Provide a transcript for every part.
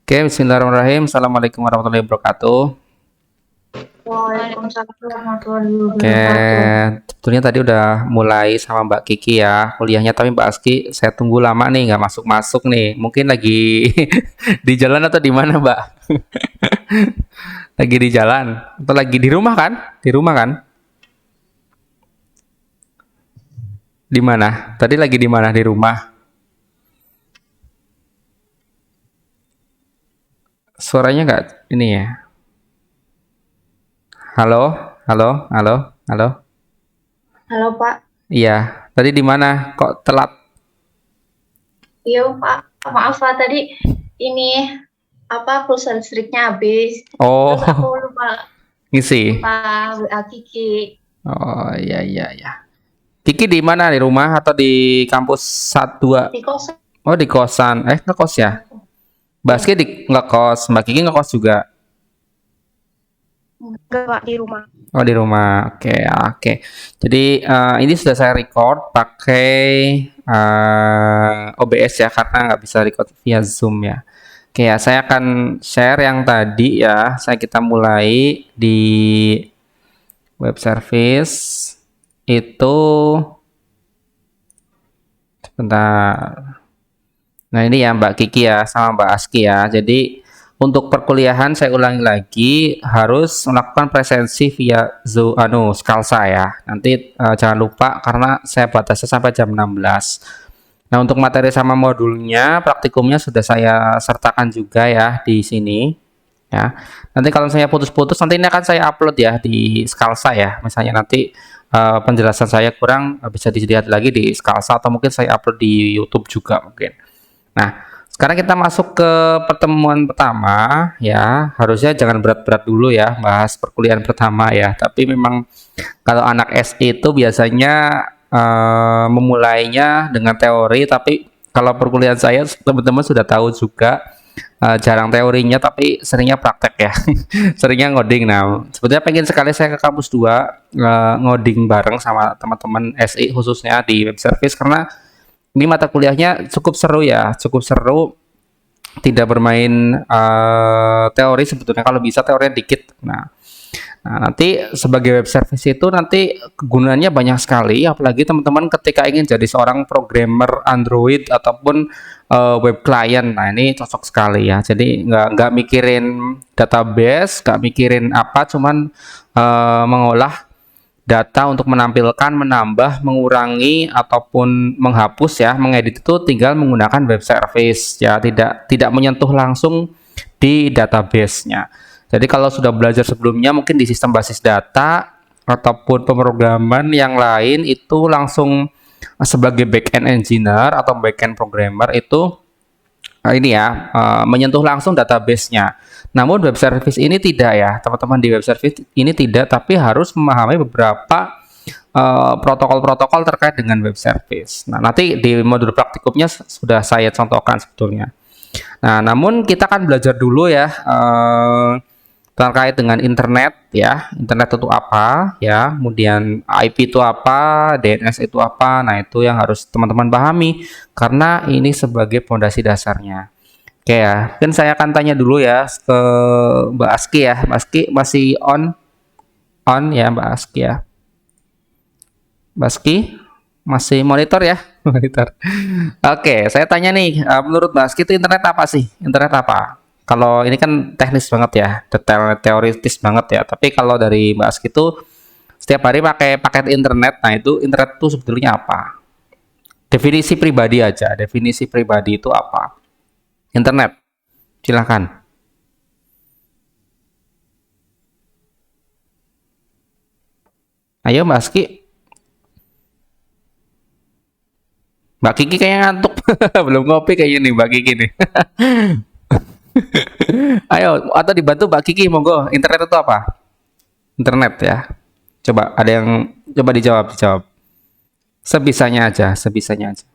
Oke, bismillahirrahmanirrahim. Assalamualaikum warahmatullahi wabarakatuh. Waalaikumsalam warahmatullahi Oke, wabarakatuh. sebetulnya tadi udah mulai sama Mbak Kiki ya kuliahnya, tapi Mbak Aski saya tunggu lama nih nggak masuk-masuk nih. Mungkin lagi di jalan atau di mana, Mbak? Lagi di jalan atau lagi di rumah kan? Di rumah kan? Di mana? Tadi lagi di mana? Di rumah. Suaranya nggak ini ya? Halo, halo, halo, halo. Halo Pak, Iya, tadi di mana? Kok telat? iya Pak, maaf Pak tadi ini pulsa listriknya habis, terus aku Oh, lupa ngisi. lupa WA Kiki Oh, iya, iya, iya. Kiki di mana? Di rumah atau di kampus 1 2? di kosan. Oh, di kosan. Ngekos ya? Mbak Aski Iya, di ngekos, Mbak Kiki ngekos juga. enggak Pak di rumah. Oh, di rumah. Oke, oke. Jadi ini sudah saya record pakai OBS ya karena nggak bisa record via Zoom ya. Oke ya, saya akan share yang tadi ya. Kita mulai di web service itu sebentar. Nah, ini ya Mbak Kiki ya sama Mbak Aski ya. Jadi untuk perkuliahan saya ulangi lagi harus melakukan presensi via Zoom Skalsa ya. Nanti jangan lupa karena saya batasnya sampai jam 16. Nah, untuk materi sama modulnya, praktikumnya sudah saya sertakan juga ya di sini ya. Nanti kalau saya putus-putus nanti ini akan saya upload ya di Skalsa ya. Misalnya nanti penjelasan saya kurang bisa dilihat lagi di Skalsa atau mungkin saya upload di YouTube juga mungkin. Nah, sekarang kita masuk ke pertemuan pertama ya. Harusnya jangan berat-berat dulu ya bahas perkuliahan pertama ya. Tapi memang kalau anak SI itu biasanya memulainya dengan teori, tapi kalau perkuliahan saya teman-teman sudah tahu juga jarang teorinya tapi seringnya praktek ya. Seringnya ngoding. Nah, sebetulnya pengen sekali saya ke kampus 2 ngoding bareng sama teman-teman SI khususnya di web service karena ini mata kuliahnya cukup seru ya, cukup seru. Tidak bermain teori sebetulnya kalau bisa teorinya dikit. Nah, nanti sebagai web service itu nanti kegunaannya banyak sekali, apalagi teman-teman ketika ingin jadi seorang programmer Android ataupun web client. Nah, ini cocok sekali ya. Jadi nggak mikirin database, nggak mikirin apa, cuman mengolah data untuk menampilkan, menambah, mengurangi ataupun menghapus ya, mengedit itu tinggal menggunakan web service ya, tidak menyentuh langsung di database-nya. Jadi kalau sudah belajar sebelumnya mungkin di sistem basis data ataupun pemrograman yang lain itu langsung sebagai back-end engineer atau back-end programmer itu ini ya menyentuh langsung database-nya. Namun web service ini tidak ya, teman-teman, di web service ini tidak, tapi harus memahami beberapa protokol-protokol terkait dengan web service. Nah, nanti di modul praktikumnya sudah saya contohkan sebetulnya. Nah, namun kita akan belajar dulu ya terkait dengan internet ya. Internet itu apa ya, kemudian IP itu apa, DNS itu apa. Nah, itu yang harus teman-teman pahami karena ini sebagai fondasi dasarnya. Oke ya, mungkin saya akan tanya dulu ya ke Mbak Aski ya. Mbak Aski masih on ya Mbak Aski ya. Mbak Aski masih monitor ya, monitor. Oke, saya tanya nih, menurut Mbak Aski itu internet apa sih? Internet apa? Kalau ini kan teknis banget ya, detail teoritis banget ya. Tapi kalau dari Mbak Aski itu setiap hari pakai paket internet, nah itu internet itu sebetulnya apa? Definisi pribadi aja, definisi pribadi itu apa? Internet, silahkan. Ayo Mbak Aski, Mbak Kiki kayaknya ngantuk, belum ngopi kayaknya nih Mbak Kiki nih. Ayo, atau dibantu Mbak Kiki, monggo. Internet itu apa? Internet ya. Coba ada yang coba dijawab. Sebisanya aja, sebisanya aja.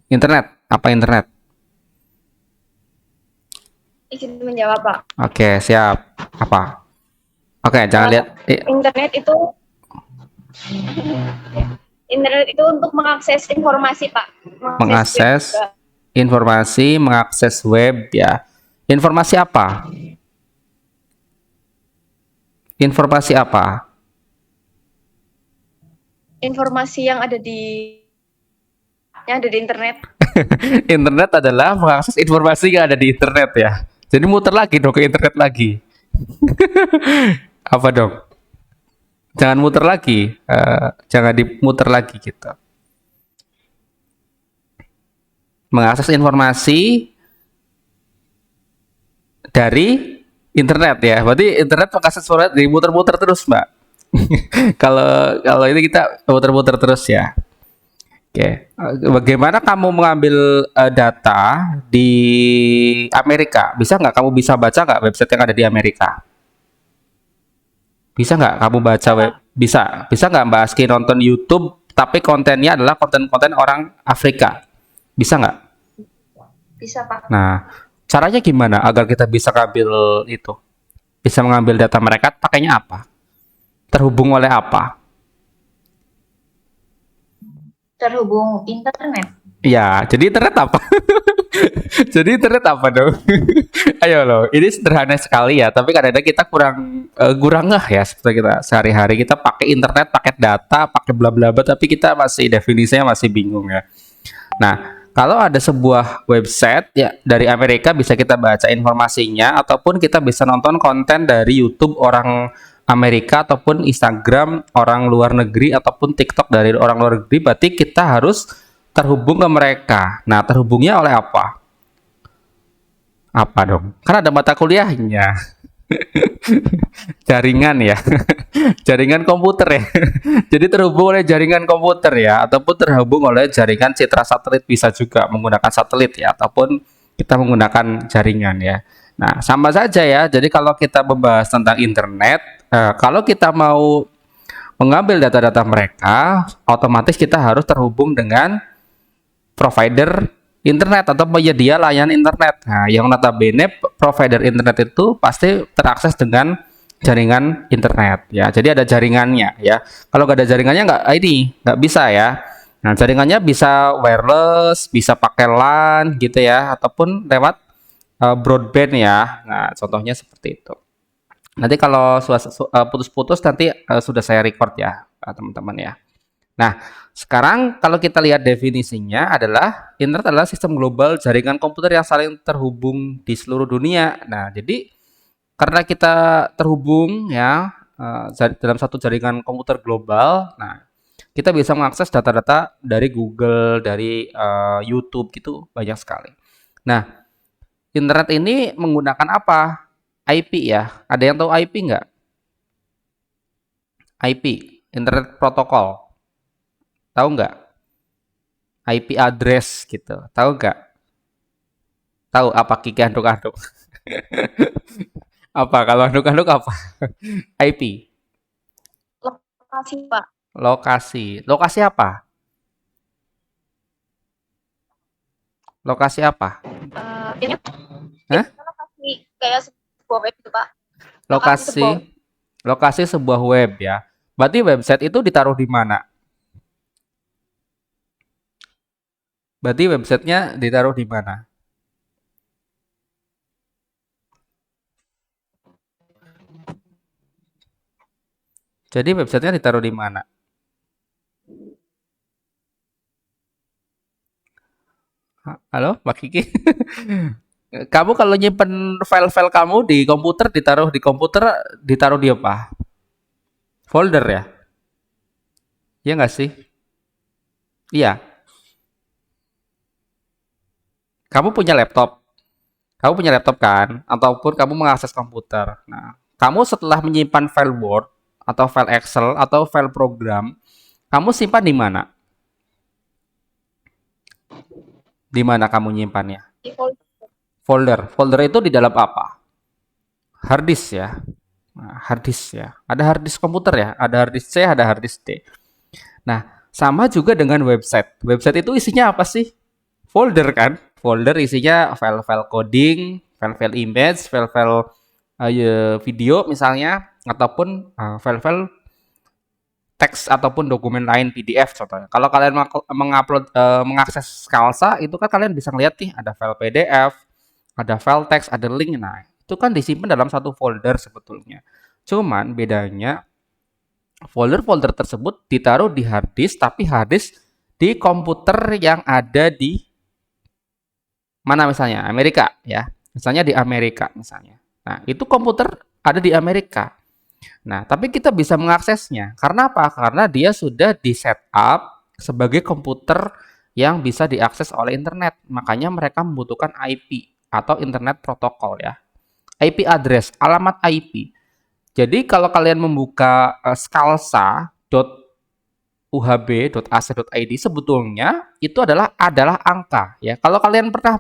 Internet, apa internet? Izin menjawab Pak. Oke, siap. Apa? Oke, jangan lihat. Internet itu untuk mengakses informasi Pak, Mengakses web juga. informasi, mengakses web ya. Informasi apa? Informasi apa? Informasi yang ada di internet. Internet adalah mengakses informasi yang ada di internet ya. Jadi muter lagi dong ke internet lagi. Apa dong? Jangan muter lagi. Jangan dimuter lagi gitu. Mengakses informasi dari internet ya. Berarti internet mengakses informasi dimuter-muter terus, Mbak. Kalau kalau ini kita muter-muter terus ya. Oke, bagaimana kamu mengambil data di Amerika? Bisa nggak kamu bisa baca nggak website yang ada di Amerika? Bisa nggak kamu baca web? Bisa, bisa nggak Mbak Aski nonton YouTube tapi kontennya adalah konten-konten orang Afrika? Bisa nggak? Bisa, Pak. Nah, caranya gimana agar kita bisa ngambil itu? Bisa mengambil data mereka pakainya apa? Terhubung oleh apa? Terhubung internet. Ya, jadi internet apa? Jadi internet apa dong? Ayo loh, ini sederhana sekali ya, tapi kadang-kadang kita kurang ngeh ya seperti kita sehari-hari kita pakai internet, pakai data, pakai bla bla bla, tapi kita masih definisinya masih bingung ya. Nah, kalau ada sebuah website ya dari Amerika bisa kita baca informasinya ataupun kita bisa nonton konten dari YouTube orang Amerika ataupun Instagram orang luar negeri ataupun TikTok dari orang luar negeri, berarti kita harus terhubung ke mereka. Nah, terhubungnya oleh apa? Apa dong? Kan ada mata kuliahnya. Jaringan ya. Jaringan komputer ya. Jadi terhubung oleh jaringan komputer ya ataupun terhubung oleh jaringan citra satelit bisa juga menggunakan satelit ya ataupun kita menggunakan jaringan ya. Nah, sama saja ya. Jadi kalau kita membahas tentang internet, kalau kita mau mengambil data-data mereka, otomatis kita harus terhubung dengan provider internet atau penyedia layanan internet. Nah, yang notabene provider internet itu pasti terakses dengan jaringan internet ya. Jadi ada jaringannya ya. Kalau nggak ada jaringannya nggak bisa ya. Nah, jaringannya bisa wireless, bisa pakai LAN gitu ya, ataupun lewat broadband ya. Nah, contohnya seperti itu. Nanti kalau putus-putus nanti sudah saya record ya, teman-teman ya. Nah, sekarang kalau kita lihat definisinya adalah internet adalah sistem global jaringan komputer yang saling terhubung di seluruh dunia. Nah, jadi karena kita terhubung ya dalam satu jaringan komputer global, nah kita bisa mengakses data-data dari Google, dari YouTube gitu banyak sekali. Nah, internet ini menggunakan apa? IP ya. Ada yang tahu IP nggak? IP, Internet Protocol. Tahu nggak? IP address gitu. Tahu nggak? Tahu apa Kiki anduk-anduk? Apa kalau anduk-anduk apa? IP. Lokasi, Pak. Lokasi. Lokasi apa? Lokasi apa? Ini Hah? lokasi kayak sebuah web itu, Pak. Lokasi Lokasi. sebuah Lokasi sebuah web ya. Berarti website itu ditaruh di mana? Berarti websitenya ditaruh di mana? Jadi websitenya ditaruh di mana? Halo, Mbak Kiki? Kamu kalau nyimpen file-file kamu di komputer ditaruh di apa? Folder ya? Iya nggak sih? Iya. Kamu punya laptop. Kamu punya laptop kan? Ataupun kamu mengakses komputer. Nah, kamu setelah menyimpan file Word atau file Excel atau file program, kamu simpan di mana? Di mana kamu nyimpannya? default. Folder. Folder itu di dalam apa? Hard disk ya. Nah, hard disk ya. Ada hard disk komputer ya. Ada hard disk C, ada hard disk D. Nah, sama juga dengan website. Website itu isinya apa sih? Folder kan? Folder isinya file-file coding, file-file image, file-file video misalnya, ataupun file-file teks ataupun dokumen lain PDF contohnya. Kalau kalian mengupload mengakses Scalsa itu kan kalian bisa ngeliat nih ada file PDF, ada file teks, ada link. Nah, itu kan disimpan dalam satu folder sebetulnya. Cuman bedanya folder-folder tersebut ditaruh di hard disk, tapi hard disk di komputer yang ada di mana misalnya? Amerika ya. Misalnya di Amerika misalnya. Nah, itu komputer ada di Amerika. Nah, tapi kita bisa mengaksesnya. Karena apa? Karena dia sudah di setup sebagai komputer yang bisa diakses oleh internet. Makanya mereka membutuhkan IP atau internet protokol ya. IP address, alamat IP. Jadi kalau kalian membuka scalsa.uhb.ac.id sebetulnya itu adalah angka ya. Kalau kalian pernah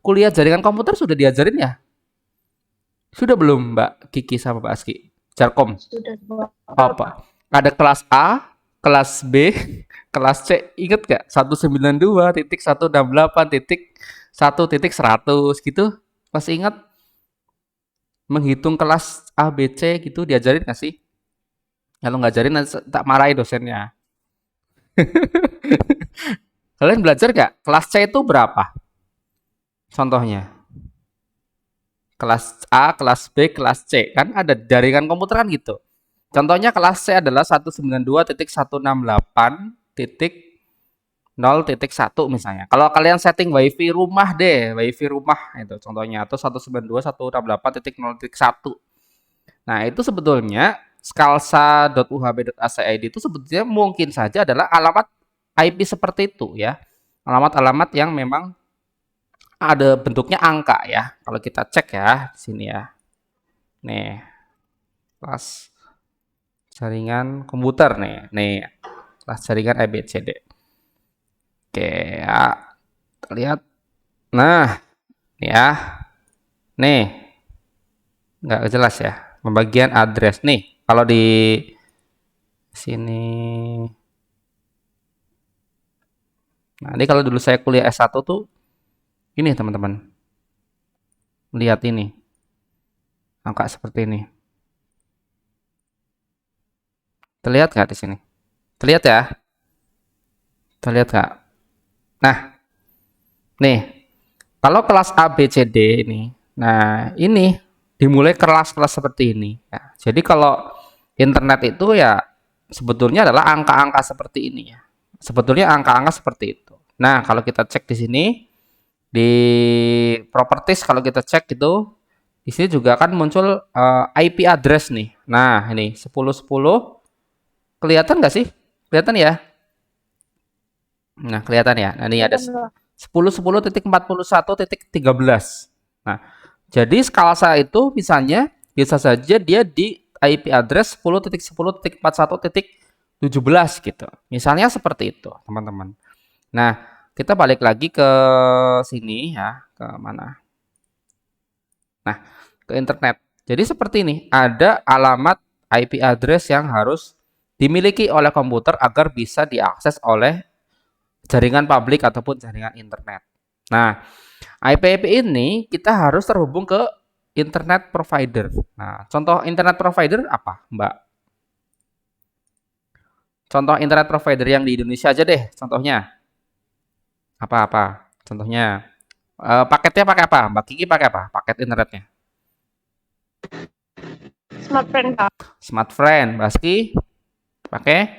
kuliah jaringan komputer sudah diajarin ya? Sudah belum Mbak Kiki sama Mbak Aski? Jarkom. Sudah Apa? Ada kelas A, kelas B, kelas C. Ingat gak? 192.168.1.100 gitu. Masih ingat? Menghitung kelas A, B, C gitu diajarin gak sih? Kalau nggak ajarin nanti tak marahi dosennya. Kalian belajar gak? Kelas C itu berapa? Contohnya. Kelas A, kelas B, kelas C. Kan ada jaringan komputer kan gitu. Contohnya kelas C adalah 192.168.0.1 misalnya. Kalau kalian setting WiFi rumah deh, WiFi rumah itu contohnya atau 192.168.0.1. Nah, itu sebetulnya scalsa.uhb.ac.id itu sebetulnya mungkin saja adalah alamat IP seperti itu ya. Alamat-alamat yang memang ada bentuknya angka ya. Kalau kita cek ya di sini ya. Nih, kelas jaringan komputer nih. Nih, kelas jaringan ABCD. Oke, ya. Kita lihat. Nah, nih ya. Nih, nggak jelas ya. Pembagian address nih. Kalau di sini. Nah, ini kalau dulu saya kuliah S1 tuh ini teman-teman. Lihat ini. Angka seperti ini. Terlihat nggak di sini? Terlihat ya? Terlihat nggak? Nah, nih. Kalau kelas A, B, C, D ini. Nah, ini dimulai kelas-kelas seperti ini. Ya. Jadi kalau internet itu ya sebetulnya adalah angka-angka seperti ini ya. Sebetulnya angka-angka seperti itu. Nah, kalau kita cek di sini di properties kalau kita cek itu di sini juga akan muncul IP address nih. Nah, ini 1010 kelihatan nggak sih? Kelihatan ya? Nah, kelihatan ya. Nah, ini ada 10.10.41.13. Nah, jadi Scalsa itu misalnya bisa saja dia di IP address 10.10.41.17 gitu. Misalnya seperti itu, teman-teman. Nah, kita balik lagi ke sini ya, ke mana? Nah, ke internet. Jadi seperti ini, ada alamat IP address yang harus dimiliki oleh komputer agar bisa diakses oleh jaringan publik ataupun jaringan internet. Nah, IP ini kita harus terhubung ke internet provider. Nah, contoh internet provider apa, Mbak? Contoh internet provider yang di Indonesia aja deh, contohnya. Apa-apa? Contohnya. Paketnya pakai apa? Mbak Kiki pakai apa? Paket internetnya. Smartfriend, Pak. Smartfriend. Mbak Ski pakai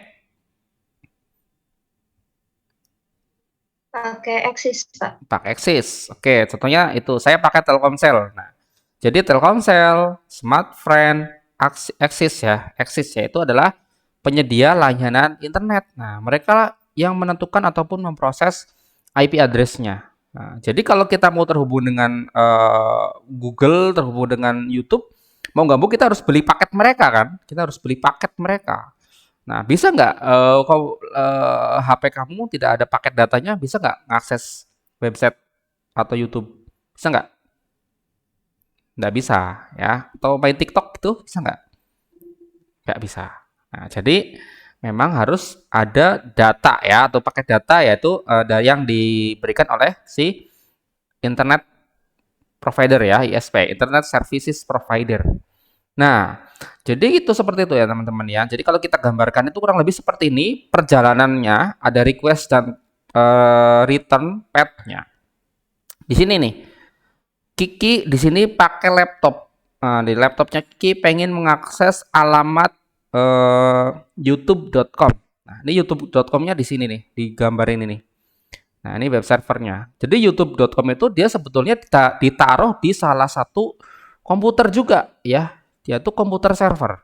Axis, Pak. pakai Axis. Oke, contohnya itu saya pakai Telkomsel. Nah, jadi Telkomsel, Smartfriend, Axis ya. Axis ya itu adalah penyedia layanan internet. Nah, mereka yang menentukan ataupun memproses IP address-nya. Nah, jadi kalau kita mau terhubung dengan Google, terhubung dengan YouTube, mau nggak mau kita harus beli paket mereka kan? Kita harus beli paket mereka. Nah, bisa nggak kalau HP kamu tidak ada paket datanya, bisa nggak ngakses website atau YouTube? Bisa nggak? Nggak bisa ya. Atau main TikTok itu bisa nggak? Nggak bisa. Nah, jadi memang harus ada data ya atau paket data yaitu yang diberikan oleh si internet provider ya, ISP, Internet Services Provider. Nah, jadi itu seperti itu ya teman-teman ya. Jadi kalau kita gambarkan itu kurang lebih seperti ini perjalanannya, ada request dan return path-nya. Di sini nih, Kiki di sini pakai laptop. Nah, di laptopnya Kiki pengen mengakses alamat youtube.com. Nah, ini youtube.com-nya di sini nih, di gambar ini nih. Nah, ini web servernya. Jadi youtube.com itu dia sebetulnya ditaruh di salah satu komputer juga ya. Dia tuh komputer server.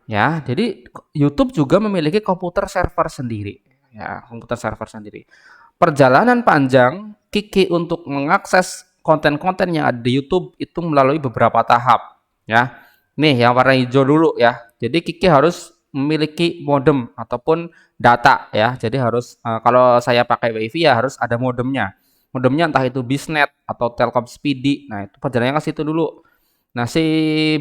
Ya, jadi YouTube juga memiliki komputer server sendiri. Ya, komputer server sendiri. Perjalanan panjang Kiki untuk mengakses konten-konten yang ada di YouTube itu melalui beberapa tahap. Ya, nih yang warna hijau dulu ya. Jadi Kiki harus memiliki modem ataupun data ya. Jadi harus kalau saya pakai WiFi ya harus ada modemnya. Modemnya entah itu Bisnet atau Telkom Speedy. Nah, itu perjalanannya ke situ dulu. Nah, si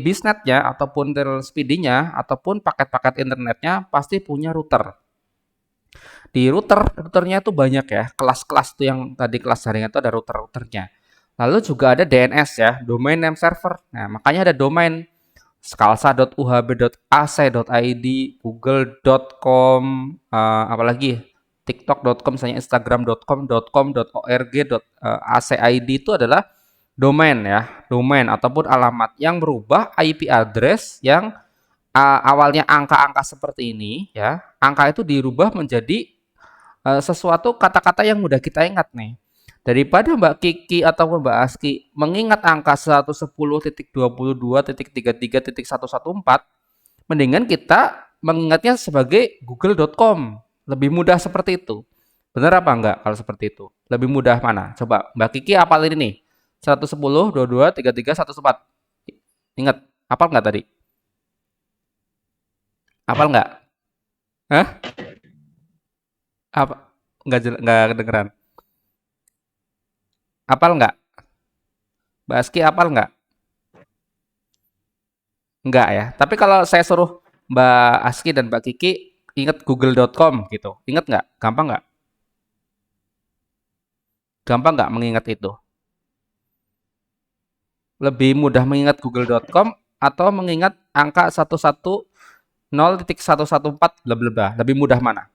Bisnetnya ataupun Telspeedy-nya ataupun paket-paket internetnya pasti punya router. Di routernya itu banyak ya, kelas-kelas tuh yang tadi kelas jaringan itu ada routernya. Lalu juga ada DNS ya, domain name server. Nah, makanya ada domain skalsa.uhb.ac.id, google.com, apalagi tiktok.com, misalnya instagram.com.org, .acid itu adalah domain ya, domain ataupun alamat yang berubah IP address yang awalnya angka-angka seperti ini ya, angka itu dirubah menjadi sesuatu kata-kata yang mudah kita ingat nih. Daripada Mbak Kiki ataupun Mbak Aski mengingat angka 110.22.33.114, mendingan kita mengingatnya sebagai google.com. Lebih mudah seperti itu. Benar apa enggak kalau seperti itu? Lebih mudah mana? Coba Mbak Kiki apal ini nih. 110.22.33.114. Ingat, apal enggak tadi? Apal enggak? Hah? Apa? Enggak kedengeran. Apal enggak? Mbak Aski apal enggak? Enggak ya. Tapi kalau saya suruh Mbak Aski dan Mbak Kiki ingat google.com gitu. Ingat nggak? Gampang nggak? Gampang nggak mengingat itu? Lebih mudah mengingat google.com atau mengingat angka 110.114 bla bla bla. Lebih mudah mana?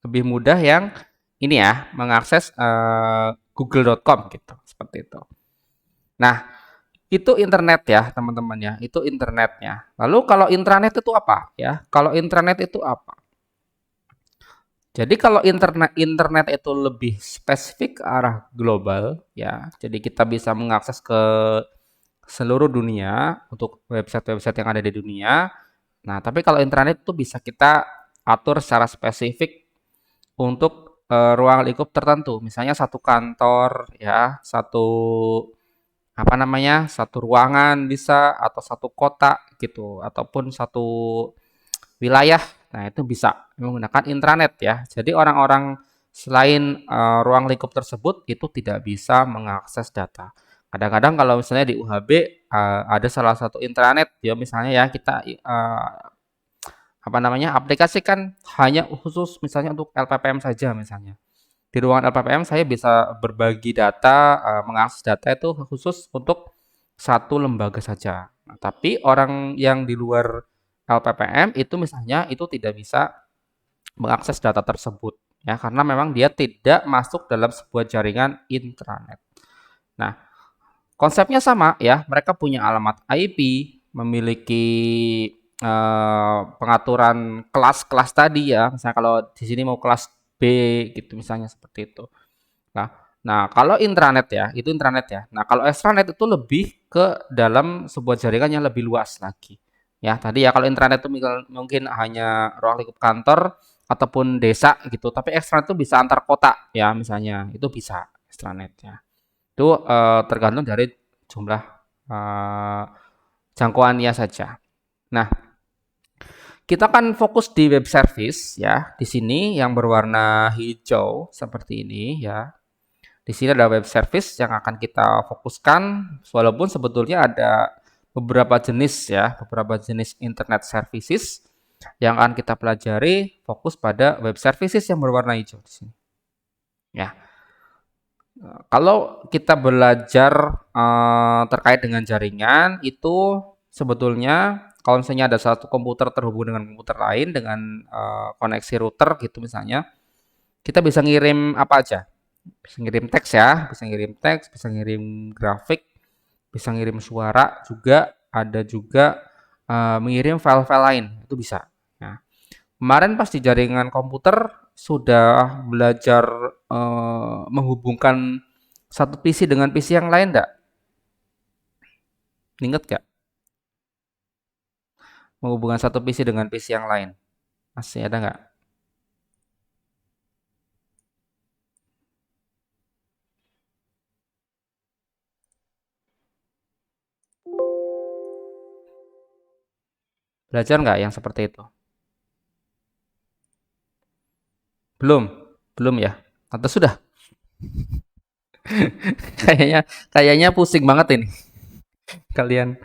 Lebih mudah yang ini ya, mengakses google.com gitu, seperti itu. Nah, itu internet ya, teman-teman ya. Itu internetnya. Lalu kalau intranet itu apa ya? Kalau intranet itu apa? Jadi kalau internet itu lebih spesifik ke arah global ya. Jadi kita bisa mengakses ke seluruh dunia untuk website-website yang ada di dunia. Nah, tapi kalau intranet itu bisa kita atur secara spesifik untuk ruang lingkup tertentu. Misalnya satu kantor ya, satu apa namanya? Satu ruangan bisa atau satu kota gitu ataupun satu wilayah. Nah, itu bisa menggunakan intranet ya. Jadi orang-orang selain ruang lingkup tersebut itu tidak bisa mengakses data. Kadang-kadang kalau misalnya di UHB ada salah satu intranet ya misalnya ya kita apa namanya? Aplikasikan hanya khusus misalnya untuk LPPM saja misalnya. Di ruangan LPPM saya bisa berbagi data, mengakses data itu khusus untuk satu lembaga saja. Nah, tapi orang yang di luar LPPM itu misalnya itu tidak bisa mengakses data tersebut ya karena memang dia tidak masuk dalam sebuah jaringan intranet. Nah, konsepnya sama ya, mereka punya alamat IP, memiliki pengaturan kelas-kelas tadi ya. Misalnya kalau di sini mau kelas B gitu misalnya seperti itu. Nah, kalau intranet ya, itu intranet ya. Nah, kalau extranet itu lebih ke dalam sebuah jaringan yang lebih luas lagi. Ya, tadi ya kalau intranet itu mungkin hanya ruang lingkup kantor ataupun desa gitu, tapi extranet itu bisa antar kota ya misalnya. Itu bisa extranet ya. Itu tergantung dari jumlah eh, jangkauannya saja. Nah, kita kan fokus di web service ya. Di sini yang berwarna hijau seperti ini ya. Di sini ada web service yang akan kita fokuskan, walaupun sebetulnya ada beberapa jenis ya, beberapa jenis internet services yang akan kita pelajari fokus pada web services yang berwarna hijau di sini. Ya, kalau kita belajar terkait dengan jaringan itu sebetulnya kalau misalnya ada satu komputer terhubung dengan komputer lain dengan koneksi router gitu misalnya, kita bisa ngirim apa aja? Bisa ngirim teks ya, bisa ngirim teks, bisa ngirim grafik, bisa ngirim suara juga, ada juga mengirim file-file lain, itu bisa. Nah, kemarin pas di jaringan komputer sudah belajar menghubungkan satu PC dengan PC yang lain enggak? Ingat gak? Menghubungkan satu PC dengan PC yang lain. Masih ada nggak? Belajar nggak yang seperti itu? Belum? Belum ya? Atau sudah? Kayaknya kayaknya pusing banget ini kalian.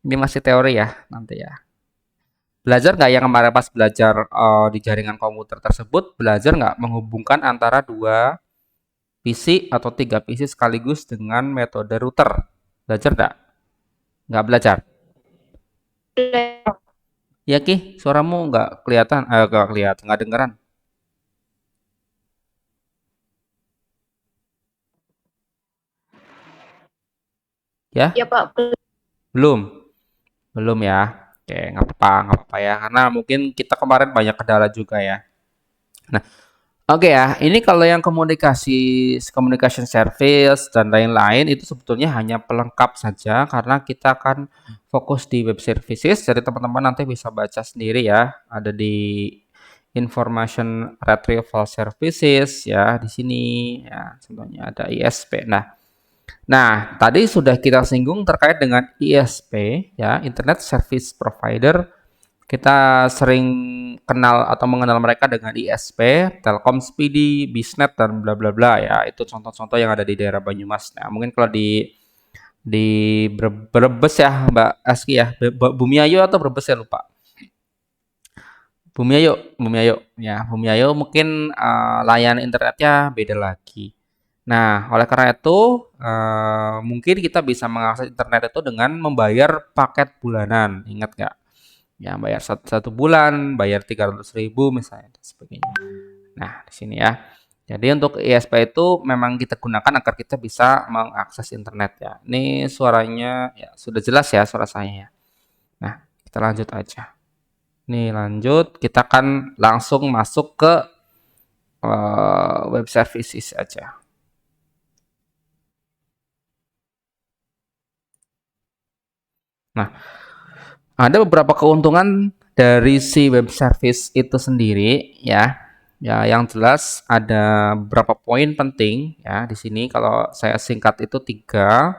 Ini masih teori ya nanti ya. Belajar nggak yang kemarin pas belajar di jaringan komputer tersebut, belajar nggak menghubungkan antara dua PC atau tiga PC sekaligus dengan metode router? Belajar nggak? Nggak belajar? Ya Ki, suaramu nggak kelihatan, nggak kelihatan, nggak dengeran. Ya? Ya Pak, Belum? Belum ya? Oke, nggak apa-apa ya, karena mungkin kita kemarin banyak kendala juga ya. Nah, oke ya, ini kalau yang komunikasi, communication service dan lain-lain itu sebetulnya hanya pelengkap saja karena kita akan fokus di web services. Jadi teman-teman nanti bisa baca sendiri ya, ada di information retrieval services ya di sini ya, contohnya ada ISP. Nah, tadi sudah kita singgung terkait dengan ISP ya, Internet Service Provider. Kita sering kenal atau mengenal mereka dengan ISP, Telkom Speedy, Bisnet dan bla bla bla ya. Itu contoh-contoh yang ada di daerah Banyumas. Nah, mungkin kalau di Brebes ya, Mbak Aski ya, Bumiayu atau Brebes ya lupa. Bumiayu ya. Bumiayu mungkin layanan internetnya beda lagi. Nah, oleh karena itu mungkin kita bisa mengakses internet itu dengan membayar paket bulanan. Ingat nggak? Ya, bayar satu bulan, bayar 300.000 misalnya dan sebagainya. Nah, di sini ya. Jadi untuk ISP itu memang kita gunakan agar kita bisa mengakses internet ya. Ini suaranya ya sudah jelas ya suara saya ya. Nah, kita lanjut aja. Nih lanjut, kita akan langsung masuk ke web services aja. Nah, ada beberapa keuntungan dari si web service itu sendiri ya. Ya, yang jelas ada beberapa poin penting ya di sini kalau saya singkat itu tiga.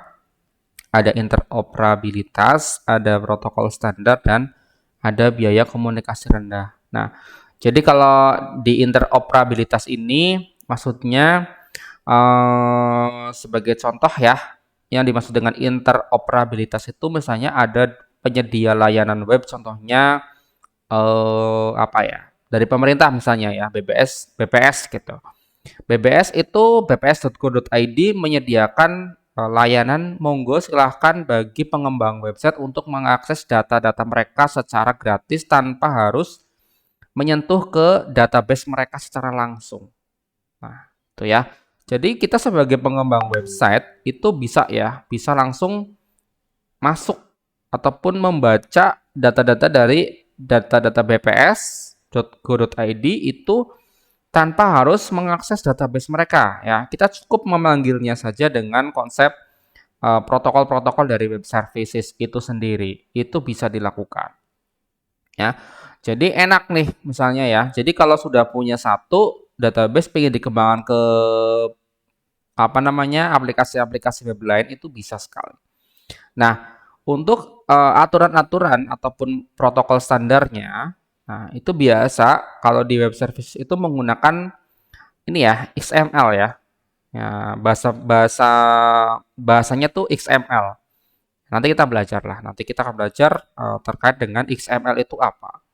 Ada interoperabilitas, ada protokol standar dan ada biaya komunikasi rendah. Nah, jadi kalau di interoperabilitas ini maksudnya sebagai contoh ya, yang dimaksud dengan interoperabilitas itu misalnya ada penyedia layanan web contohnya apa ya? Dari pemerintah misalnya ya, BPS gitu. BBS itu bps.go.id menyediakan layanan monggo silahkan bagi pengembang website untuk mengakses data-data mereka secara gratis tanpa harus menyentuh ke database mereka secara langsung. Nah, itu ya. Jadi kita sebagai pengembang website itu bisa ya, bisa langsung masuk ataupun membaca data-data dari data-data bps.go.id itu tanpa harus mengakses database mereka ya. Kita cukup memanggilnya saja dengan konsep protokol-protokol dari web services itu sendiri. Itu bisa dilakukan ya. Jadi enak nih misalnya ya. Jadi kalau sudah punya satu database pengen dikembangkan ke apa namanya aplikasi-aplikasi web lain itu bisa sekali. Nah, untuk aturan-aturan ataupun protokol standarnya, nah itu biasa kalau di web service itu menggunakan ini ya XML ya. Ya, bahasanya tuh XML. Nanti kita belajar lah. Nanti kita akan belajar terkait dengan XML itu apa.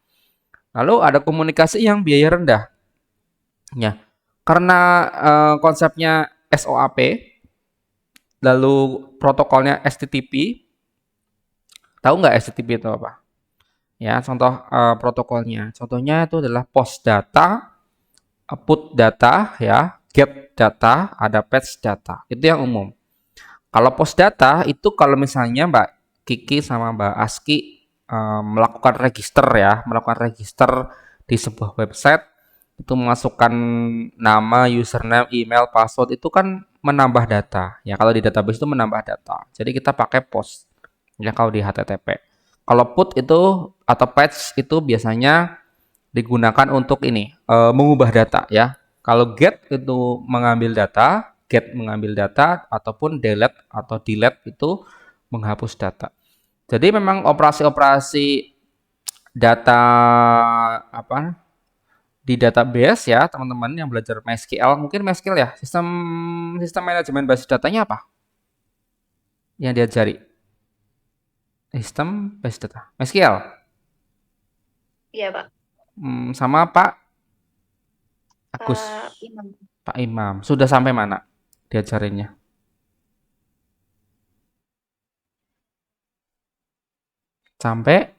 Lalu ada komunikasi yang biaya rendah. Ya, karena konsepnya SOAP, lalu protokolnya STTP. Tahu nggak STTP itu apa? Ya, contoh protokolnya. Contohnya itu adalah post data put data ya, get data, ada fetch data. Itu yang umum. Kalau post data itu kalau misalnya Mbak Kiki sama Mbak Aski melakukan register ya, melakukan register di sebuah website, itu memasukkan nama, username, email, password itu kan menambah data. Ya kalau di database itu menambah data. Jadi kita pakai post ya kalau di HTTP. Kalau put itu atau patch itu biasanya digunakan untuk ini mengubah data ya. Kalau get itu mengambil data, get mengambil data ataupun delete atau delete itu menghapus data. Jadi memang operasi-operasi data apa di database ya teman-teman yang belajar MySQL mungkin MySQL ya sistem sistem manajemen basis datanya apa yang diajari sistem basis data MySQL. Iya, Pak. Sama Pak Agus. Pak Imam. Pak Imam sudah sampai mana diajarinnya? Sampai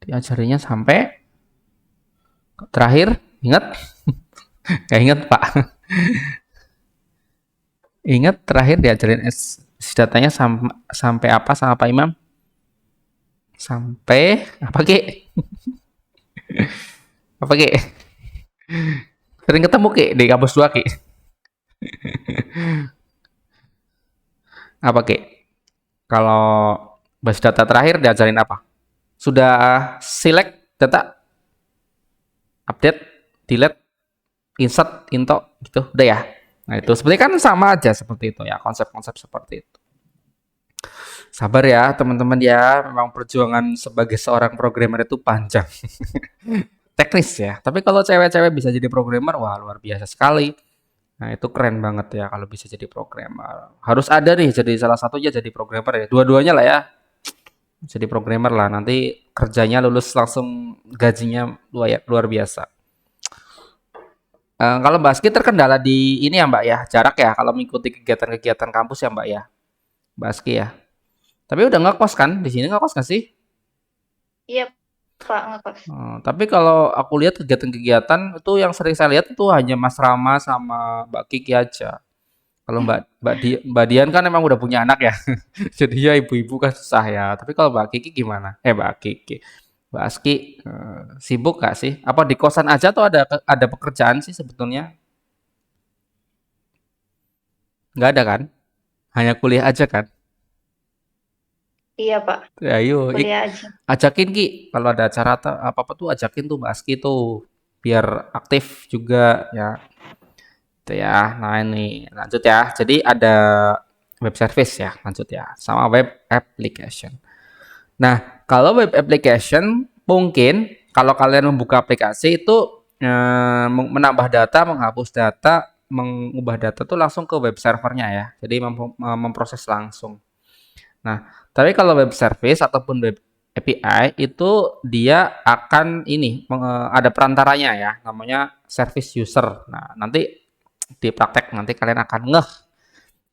diajarinya sampai terakhir ingat? Nggak ingat Pak. Ingat terakhir diajarin datanya sampai apa sama Pak Imam? Sampai apa Ki? Apa Ki? Sering ketemu Ki di kampus 2 Ki. Apa Ki? Kalau basis data terakhir diajarin apa? Sudah select data, update, delete, insert, into gitu, udah ya. Nah itu sebenarnya kan sama aja seperti itu ya, konsep-konsep seperti itu. Sabar ya teman-teman ya, memang perjuangan sebagai seorang programmer itu panjang. Teknis ya, tapi kalau cewek-cewek bisa jadi programmer, wah luar biasa sekali. Nah itu keren banget ya kalau bisa jadi programmer. Harus ada nih jadi salah satunya jadi programmer ya, dua-duanya lah ya. Jadi programmer lah, nanti kerjanya lulus langsung gajinya luar biasa. Kalau Mbak Aski terkendala di ini ya Mbak ya, jarak ya kalau mengikuti kegiatan-kegiatan kampus ya Mbak ya, Mbak Aski ya. Tapi udah ngekos kan? Di sini ngekos nggak sih? Iya, Pak, ngekos. Tapi kalau aku lihat kegiatan-kegiatan itu yang sering saya lihat itu hanya Mas Rama sama Mbak Kiki aja. Kalau Mbak Dian kan emang udah punya anak ya, jadi ya ibu-ibu kan susah ya. Tapi kalau Mbak Kiki gimana? Mbak Kiki, Mbak Aski sibuk gak sih? Apa di kosan aja atau ada pekerjaan sih sebetulnya? Nggak ada kan? Hanya kuliah aja kan? Iya, Pak. Ya, ayo Kuliah aja. ajakin Ki kalau ada acara apa-apa tuh ajakin tuh Mbak Aski tuh biar aktif juga ya. Itu ya. Nah, ini lanjut ya. Jadi ada web service ya, lanjut ya. Sama web application. Nah, kalau web application mungkin kalau kalian membuka aplikasi itu menambah data, menghapus data, mengubah data tuh langsung ke web servernya ya. Jadi memproses langsung. Nah, tapi kalau web service ataupun web API itu dia akan ini ada perantaranya ya, namanya service user. Nah, nanti di praktek nanti kalian akan ngeh.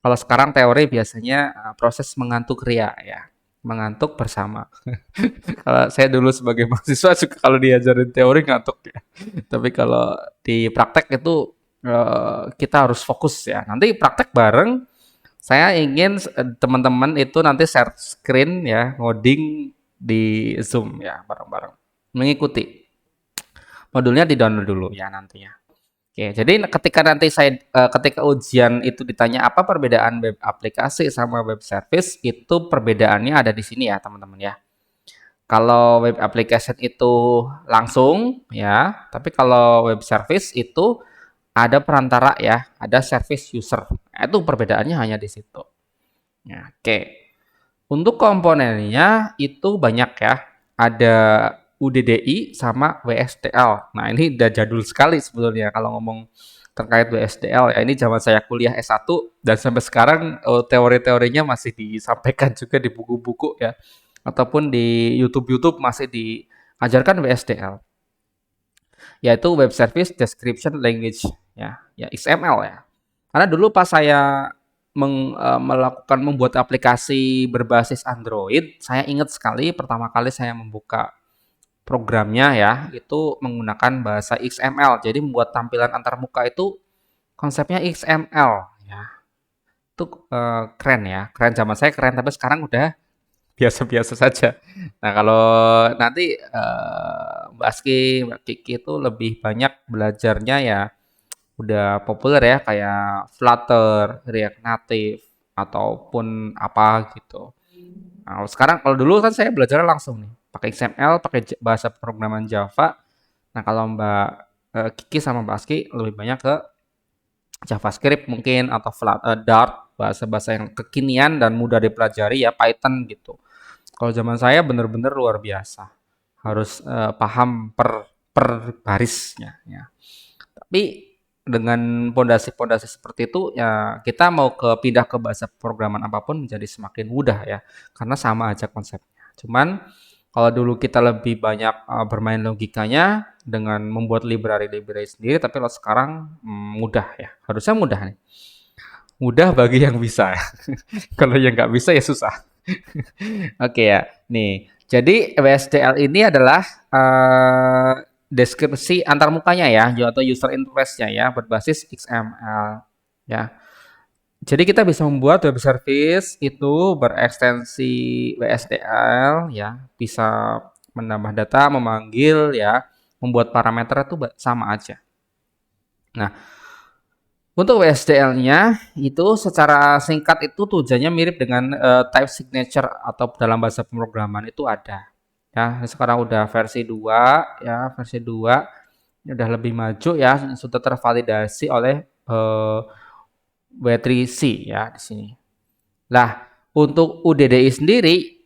Kalau sekarang teori biasanya proses mengantuk ria ya, mengantuk bersama. Kalau saya dulu sebagai mahasiswa juga kalau diajarin teori ngantuk ya. Tapi kalau di praktek itu kita harus fokus ya. Nanti praktek bareng. Saya ingin teman-teman itu nanti share screen ya, ngoding di Zoom ya bareng-bareng. Mengikuti. Modulnya di-download dulu ya nantinya. Oke, jadi ketika nanti ketika ujian itu ditanya apa perbedaan web aplikasi sama web service, itu perbedaannya ada di sini ya, teman-teman ya. Kalau web application itu langsung ya, tapi kalau web service itu ada perantara ya, ada service user. Nah, itu perbedaannya hanya di situ. Ya, oke. Untuk komponennya itu banyak ya. Ada UDDI sama WSDL. Nah, ini udah jadul sekali sebetulnya kalau ngomong terkait WSDL ya. Ini zaman saya kuliah S1 dan sampai sekarang teori-teorinya masih disampaikan juga di buku-buku ya. Ataupun di YouTube masih diajarkan WSDL. Yaitu Web Service Description Language ya XML ya. Karena dulu pas saya melakukan membuat aplikasi berbasis Android, saya ingat sekali pertama kali saya membuka programnya ya itu menggunakan bahasa XML. Jadi membuat tampilan antarmuka itu konsepnya XML ya. Itu keren ya. Keren zaman saya keren tapi sekarang udah biasa-biasa saja. Nah, kalau nanti Mbak Aski, Mbak Kiki itu lebih banyak belajarnya ya udah populer ya kayak Flutter, React Native ataupun apa gitu. Nah, sekarang kalau dulu kan saya belajar langsung nih, pakai XML, pakai bahasa pemrograman Java. Nah, kalau Mbak Kiki sama Mbak Aski lebih banyak ke JavaScript mungkin atau Dart, bahasa-bahasa yang kekinian dan mudah dipelajari ya Python gitu. Kalau zaman saya benar-benar luar biasa, harus paham per barisnya ya. Tapi dengan pondasi-pondasi seperti itu ya kita mau pindah ke bahasa programan apapun menjadi semakin mudah ya karena sama aja konsepnya. Cuman kalau dulu kita lebih banyak bermain logikanya dengan membuat library-library sendiri, tapi kalau sekarang mudah ya, harusnya mudah nih. Mudah bagi yang bisa. Kalau yang nggak bisa ya susah. Oke ya, nih. Jadi WSDL ini adalah deskripsi antarmukanya ya, atau user interface-nya ya, berbasis XML ya. Jadi kita bisa membuat web service itu berekstensi WSDL ya, bisa menambah data, memanggil ya, membuat parameter itu sama aja. Nah, untuk WSDL-nya itu secara singkat itu tujuannya mirip dengan type signature atau dalam bahasa pemrograman itu ada. Ya, sekarang udah versi 2 ya, versi 2 ini udah lebih maju ya, sudah tervalidasi oleh W3C ya di sini. Nah, untuk UDDI sendiri,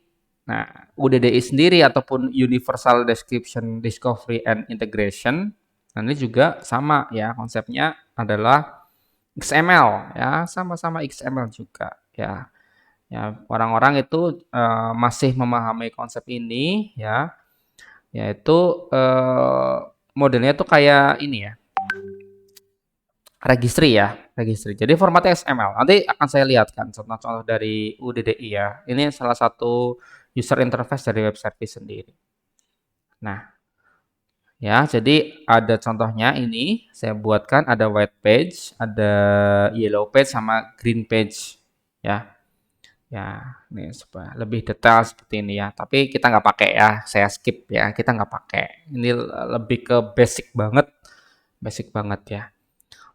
nah UDDI sendiri ataupun Universal Description Discovery and Integration, nah ini juga sama ya konsepnya adalah XML ya, sama-sama XML juga ya. Ya, orang-orang itu masih memahami konsep ini ya, yaitu modelnya tuh kayak ini ya. Registry ya, registry. Jadi formatnya XML. Nanti akan saya lihatkan contoh-contoh dari UDDI ya. Ini salah satu user interface dari web service sendiri. Nah, ya, jadi ada contohnya ini saya buatkan ada white page, ada yellow page sama green page ya. Ya, ini supaya lebih detail seperti ini ya. Tapi kita nggak pakai ya, saya skip ya. Kita nggak pakai. Ini lebih ke basic banget ya.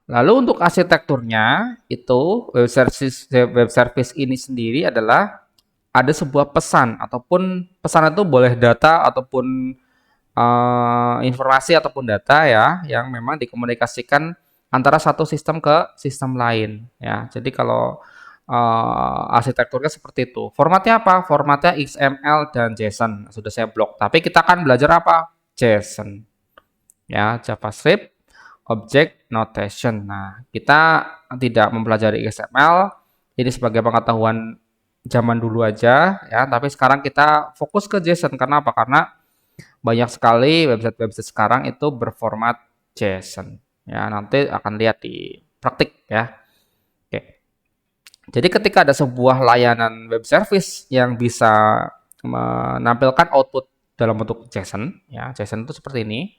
Lalu untuk arsitekturnya itu web service ini sendiri adalah ada sebuah pesan ataupun pesan itu boleh data ataupun informasi ataupun data ya yang memang dikomunikasikan antara satu sistem ke sistem lain ya. Jadi kalau arsitekturnya seperti itu. Formatnya apa? Formatnya XML dan JSON. Sudah saya blok. Tapi kita akan belajar apa? JSON. Ya, JavaScript Object Notation. Nah, kita tidak mempelajari XML, ini sebagai pengetahuan zaman dulu aja ya, tapi sekarang kita fokus ke JSON. Karena apa? Karena banyak sekali website-website sekarang itu berformat JSON. Ya, nanti akan lihat di praktik ya. Oke. Jadi ketika ada sebuah layanan web service yang bisa menampilkan output dalam bentuk JSON, ya, JSON itu seperti ini.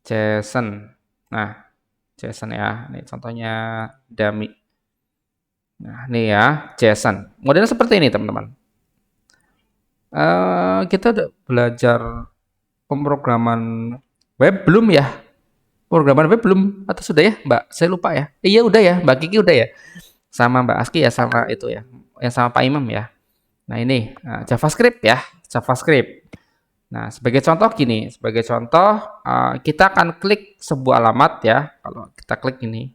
JSON. Nah, JSON ya. Ini contohnya dummy. Nah, ini ya, JSON. Modelnya seperti ini, teman-teman. Kita udah belajar pemrograman web belum ya? Pemrograman web belum? Atau sudah ya, Mbak? Saya lupa ya. Iya, udah ya. Mbak Kiki udah ya. Sama Mbak Aski ya, sama itu ya. Yang sama Pak Imam ya. Nah, ini JavaScript ya. JavaScript. Nah, sebagai contoh gini, sebagai contoh kita akan klik sebuah alamat ya. Kalau kita klik ini.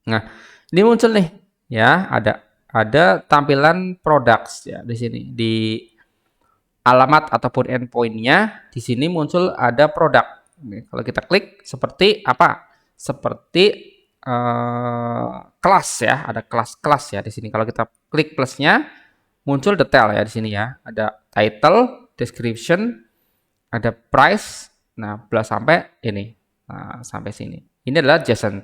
Nah, ini muncul nih ya, ada tampilan products ya di sini. Di alamat ataupun endpoint-nya di sini muncul ada produk. Nih, kalau kita klik seperti apa? Seperti kelas ya, ada kelas-kelas ya di sini. Kalau kita klik plusnya muncul detail ya di sini ya. Ada title, description, ada price, nah sampai ini, nah, sampai sini. Ini adalah JSON.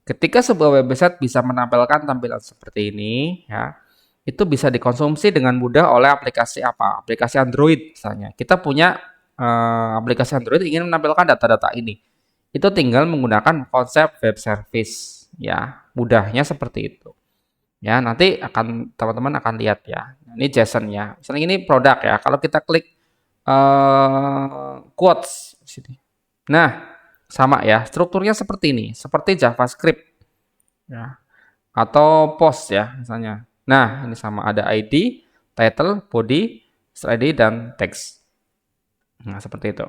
Ketika sebuah website bisa menampilkan tampilan seperti ini, ya, itu bisa dikonsumsi dengan mudah oleh aplikasi apa? Aplikasi Android misalnya. Kita punya aplikasi Android ingin menampilkan data-data ini, itu tinggal menggunakan konsep web service ya, mudahnya seperti itu. Ya, nanti teman-teman akan lihat ya. Ini JSON ya. Misalnya ini produk ya. Kalau kita klik quotes sini. Nah, sama ya. Strukturnya seperti ini, seperti JavaScript ya. Atau post ya misalnya. Nah, ini sama ada ID, title, body, ID dan text. Nah, seperti itu.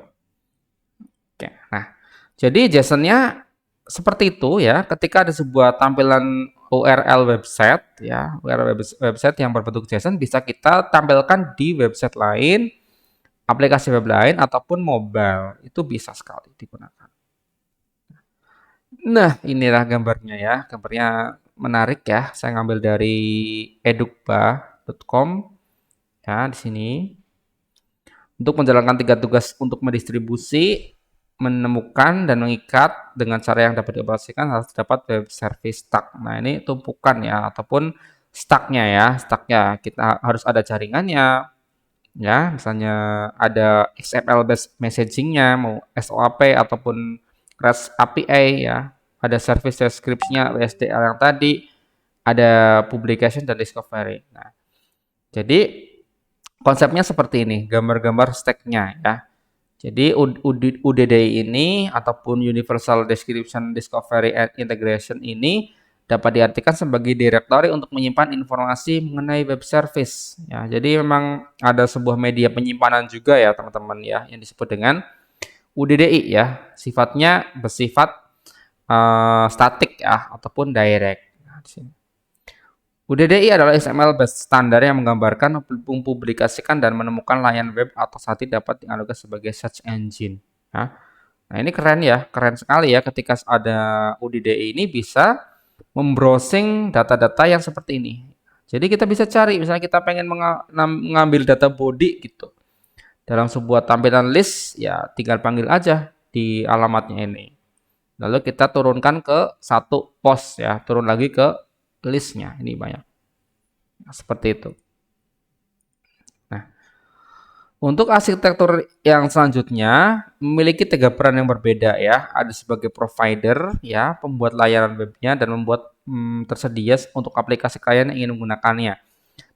Oke. Nah, jadi JSON-nya seperti itu ya. Ketika ada sebuah tampilan URL website ya, URL website yang berbentuk JSON bisa kita tampilkan di website lain, aplikasi web lain ataupun mobile. Itu bisa sekali digunakan. Nah, inilah gambarnya ya. Gambarnya menarik ya. Saya ngambil dari edukba.com ya di sini. Untuk menjalankan 3 tugas untuk mendistribusi, menemukan dan mengikat dengan cara yang dapat dioperasikan harus terdapat web service stack. Nah, ini tumpukan ya ataupun stacknya ya. Stacknya kita harus ada jaringannya ya, misalnya ada XML based messagingnya, mau SOAP ataupun REST API ya. Ada service description-nya WSDL yang tadi, ada publication dan discovery. Nah, jadi konsepnya seperti ini, gambar-gambar stack-nya ya. Jadi UDDI ini ataupun Universal Description Discovery and Integration ini dapat diartikan sebagai directory untuk menyimpan informasi mengenai web service ya. Jadi memang ada sebuah media penyimpanan juga ya teman-teman ya yang disebut dengan UDDI ya. Sifatnya bersifat statik ya ataupun direct. Nah, di sini. UDDI adalah XML based standar yang menggambarkan, mempublikasikan dan menemukan layanan web atau site dapat dianalogikan sebagai search engine. Nah, ini keren ya, keren sekali ya ketika ada UDDI ini bisa membrowsing data-data yang seperti ini. Jadi kita bisa cari, misalnya kita pengen mengambil data body gitu. Dalam sebuah tampilan list, ya tinggal panggil aja di alamatnya ini. Lalu kita turunkan ke satu post ya, turun lagi ke listnya, ini banyak. Nah, seperti itu. Nah, untuk arsitektur yang selanjutnya memiliki 3 peran yang berbeda ya. Ada sebagai provider ya, pembuat layanan webnya dan membuat tersedia untuk aplikasi klien yang ingin menggunakannya.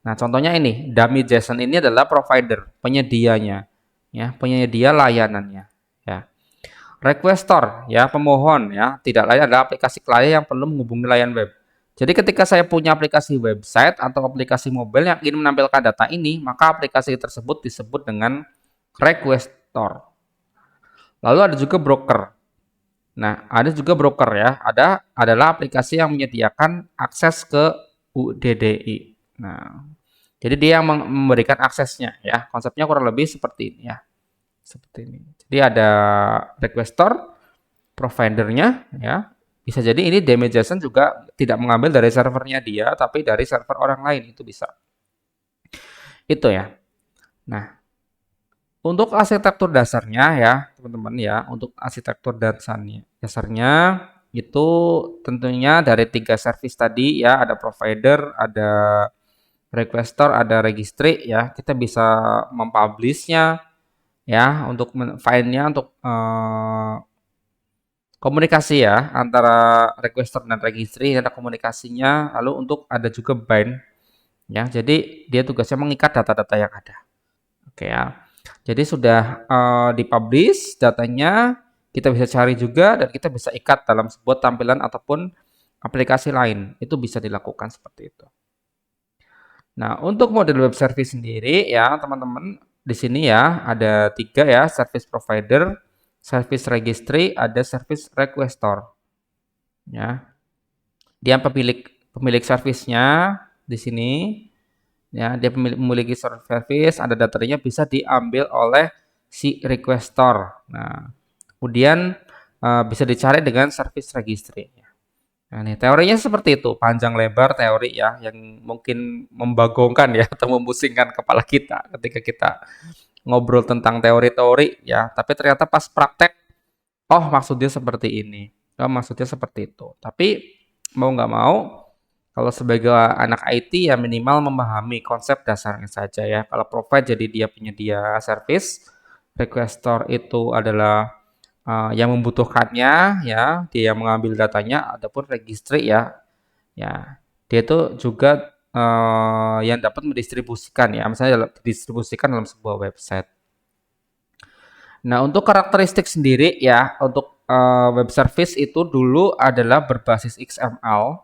Nah, contohnya ini, dummy JSON ini adalah provider, penyedianya ya, penyedia layanannya ya. Requestor ya, pemohon ya, tidak lain adalah aplikasi klien yang perlu menghubungi layanan web. Jadi ketika saya punya aplikasi website atau aplikasi mobile yang ingin menampilkan data ini, maka aplikasi tersebut disebut dengan requestor. Lalu ada juga broker. Nah, ada juga broker ya. Adalah aplikasi yang menyediakan akses ke UDDI. Nah, jadi dia yang memberikan aksesnya ya. Konsepnya kurang lebih seperti ini ya. Seperti ini. Jadi ada requestor, providernya ya. Bisa jadi ini damage JSON juga tidak mengambil dari servernya dia, tapi dari server orang lain, itu bisa. Itu ya. Nah, untuk arsitektur dasarnya ya, teman-teman ya, untuk arsitektur dasarnya itu tentunya dari 3 service tadi ya, ada provider, ada requestor, ada registry ya. Kita bisa mempublishnya ya, untuk file-nya untuk komunikasi ya antara requester dan registry, ada komunikasinya. Lalu untuk ada juga bind ya, jadi dia tugasnya mengikat data-data yang ada. Oke ya, jadi sudah dipublish datanya, kita bisa cari juga dan kita bisa ikat dalam sebuah tampilan ataupun aplikasi lain. Itu bisa dilakukan seperti itu. Nah, untuk model web service sendiri ya teman-teman, di sini ya ada 3 ya, service provider, service registry, ada service requestor. Ya. Dia pemilik service-nya di sini. Ya, dia memiliki service, ada datanya bisa diambil oleh si requestor. Nah, kemudian bisa dicari dengan service registry. Nah, nih teorinya seperti itu, panjang lebar teori ya, yang mungkin membagongkan ya atau memusingkan kepala kita ketika kita ngobrol tentang teori-teori ya, tapi ternyata pas praktek, oh maksudnya seperti ini, oh maksudnya seperti itu. Tapi mau nggak mau, kalau sebagai anak IT ya minimal memahami konsep dasarnya saja ya. Kalau provide jadi dia penyedia service, requestor itu adalah yang membutuhkannya ya, dia yang mengambil datanya, adapun registry ya, ya dia itu juga yang dapat mendistribusikan ya, misalnya didistribusikan dalam sebuah website. Nah, untuk karakteristik sendiri ya, untuk web service itu dulu adalah berbasis XML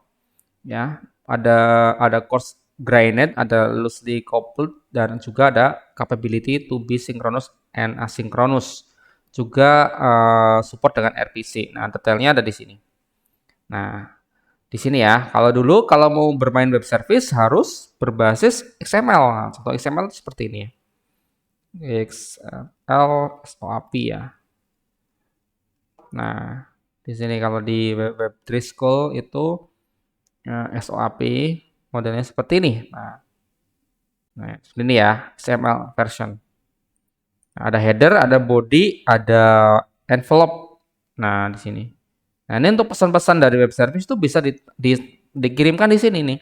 ya. Ada coarse grained, ada loosely coupled, dan juga ada capability to be synchronous and asynchronous. Juga support dengan RPC. Nah, detailnya ada di sini. Nah, di sini ya. Kalau dulu kalau mau bermain web service harus berbasis XML. Nah, contoh XML itu seperti ini ya. XML SOAP ya. Nah, di sini kalau di web Driscoll itu SOAP modelnya seperti ini. Nah, seperti ini ya, XML version. Nah, ada header, ada body, ada envelope. Nah, di sini. Nah, ini untuk pesan-pesan dari web service itu bisa dikirimkan di sini nih.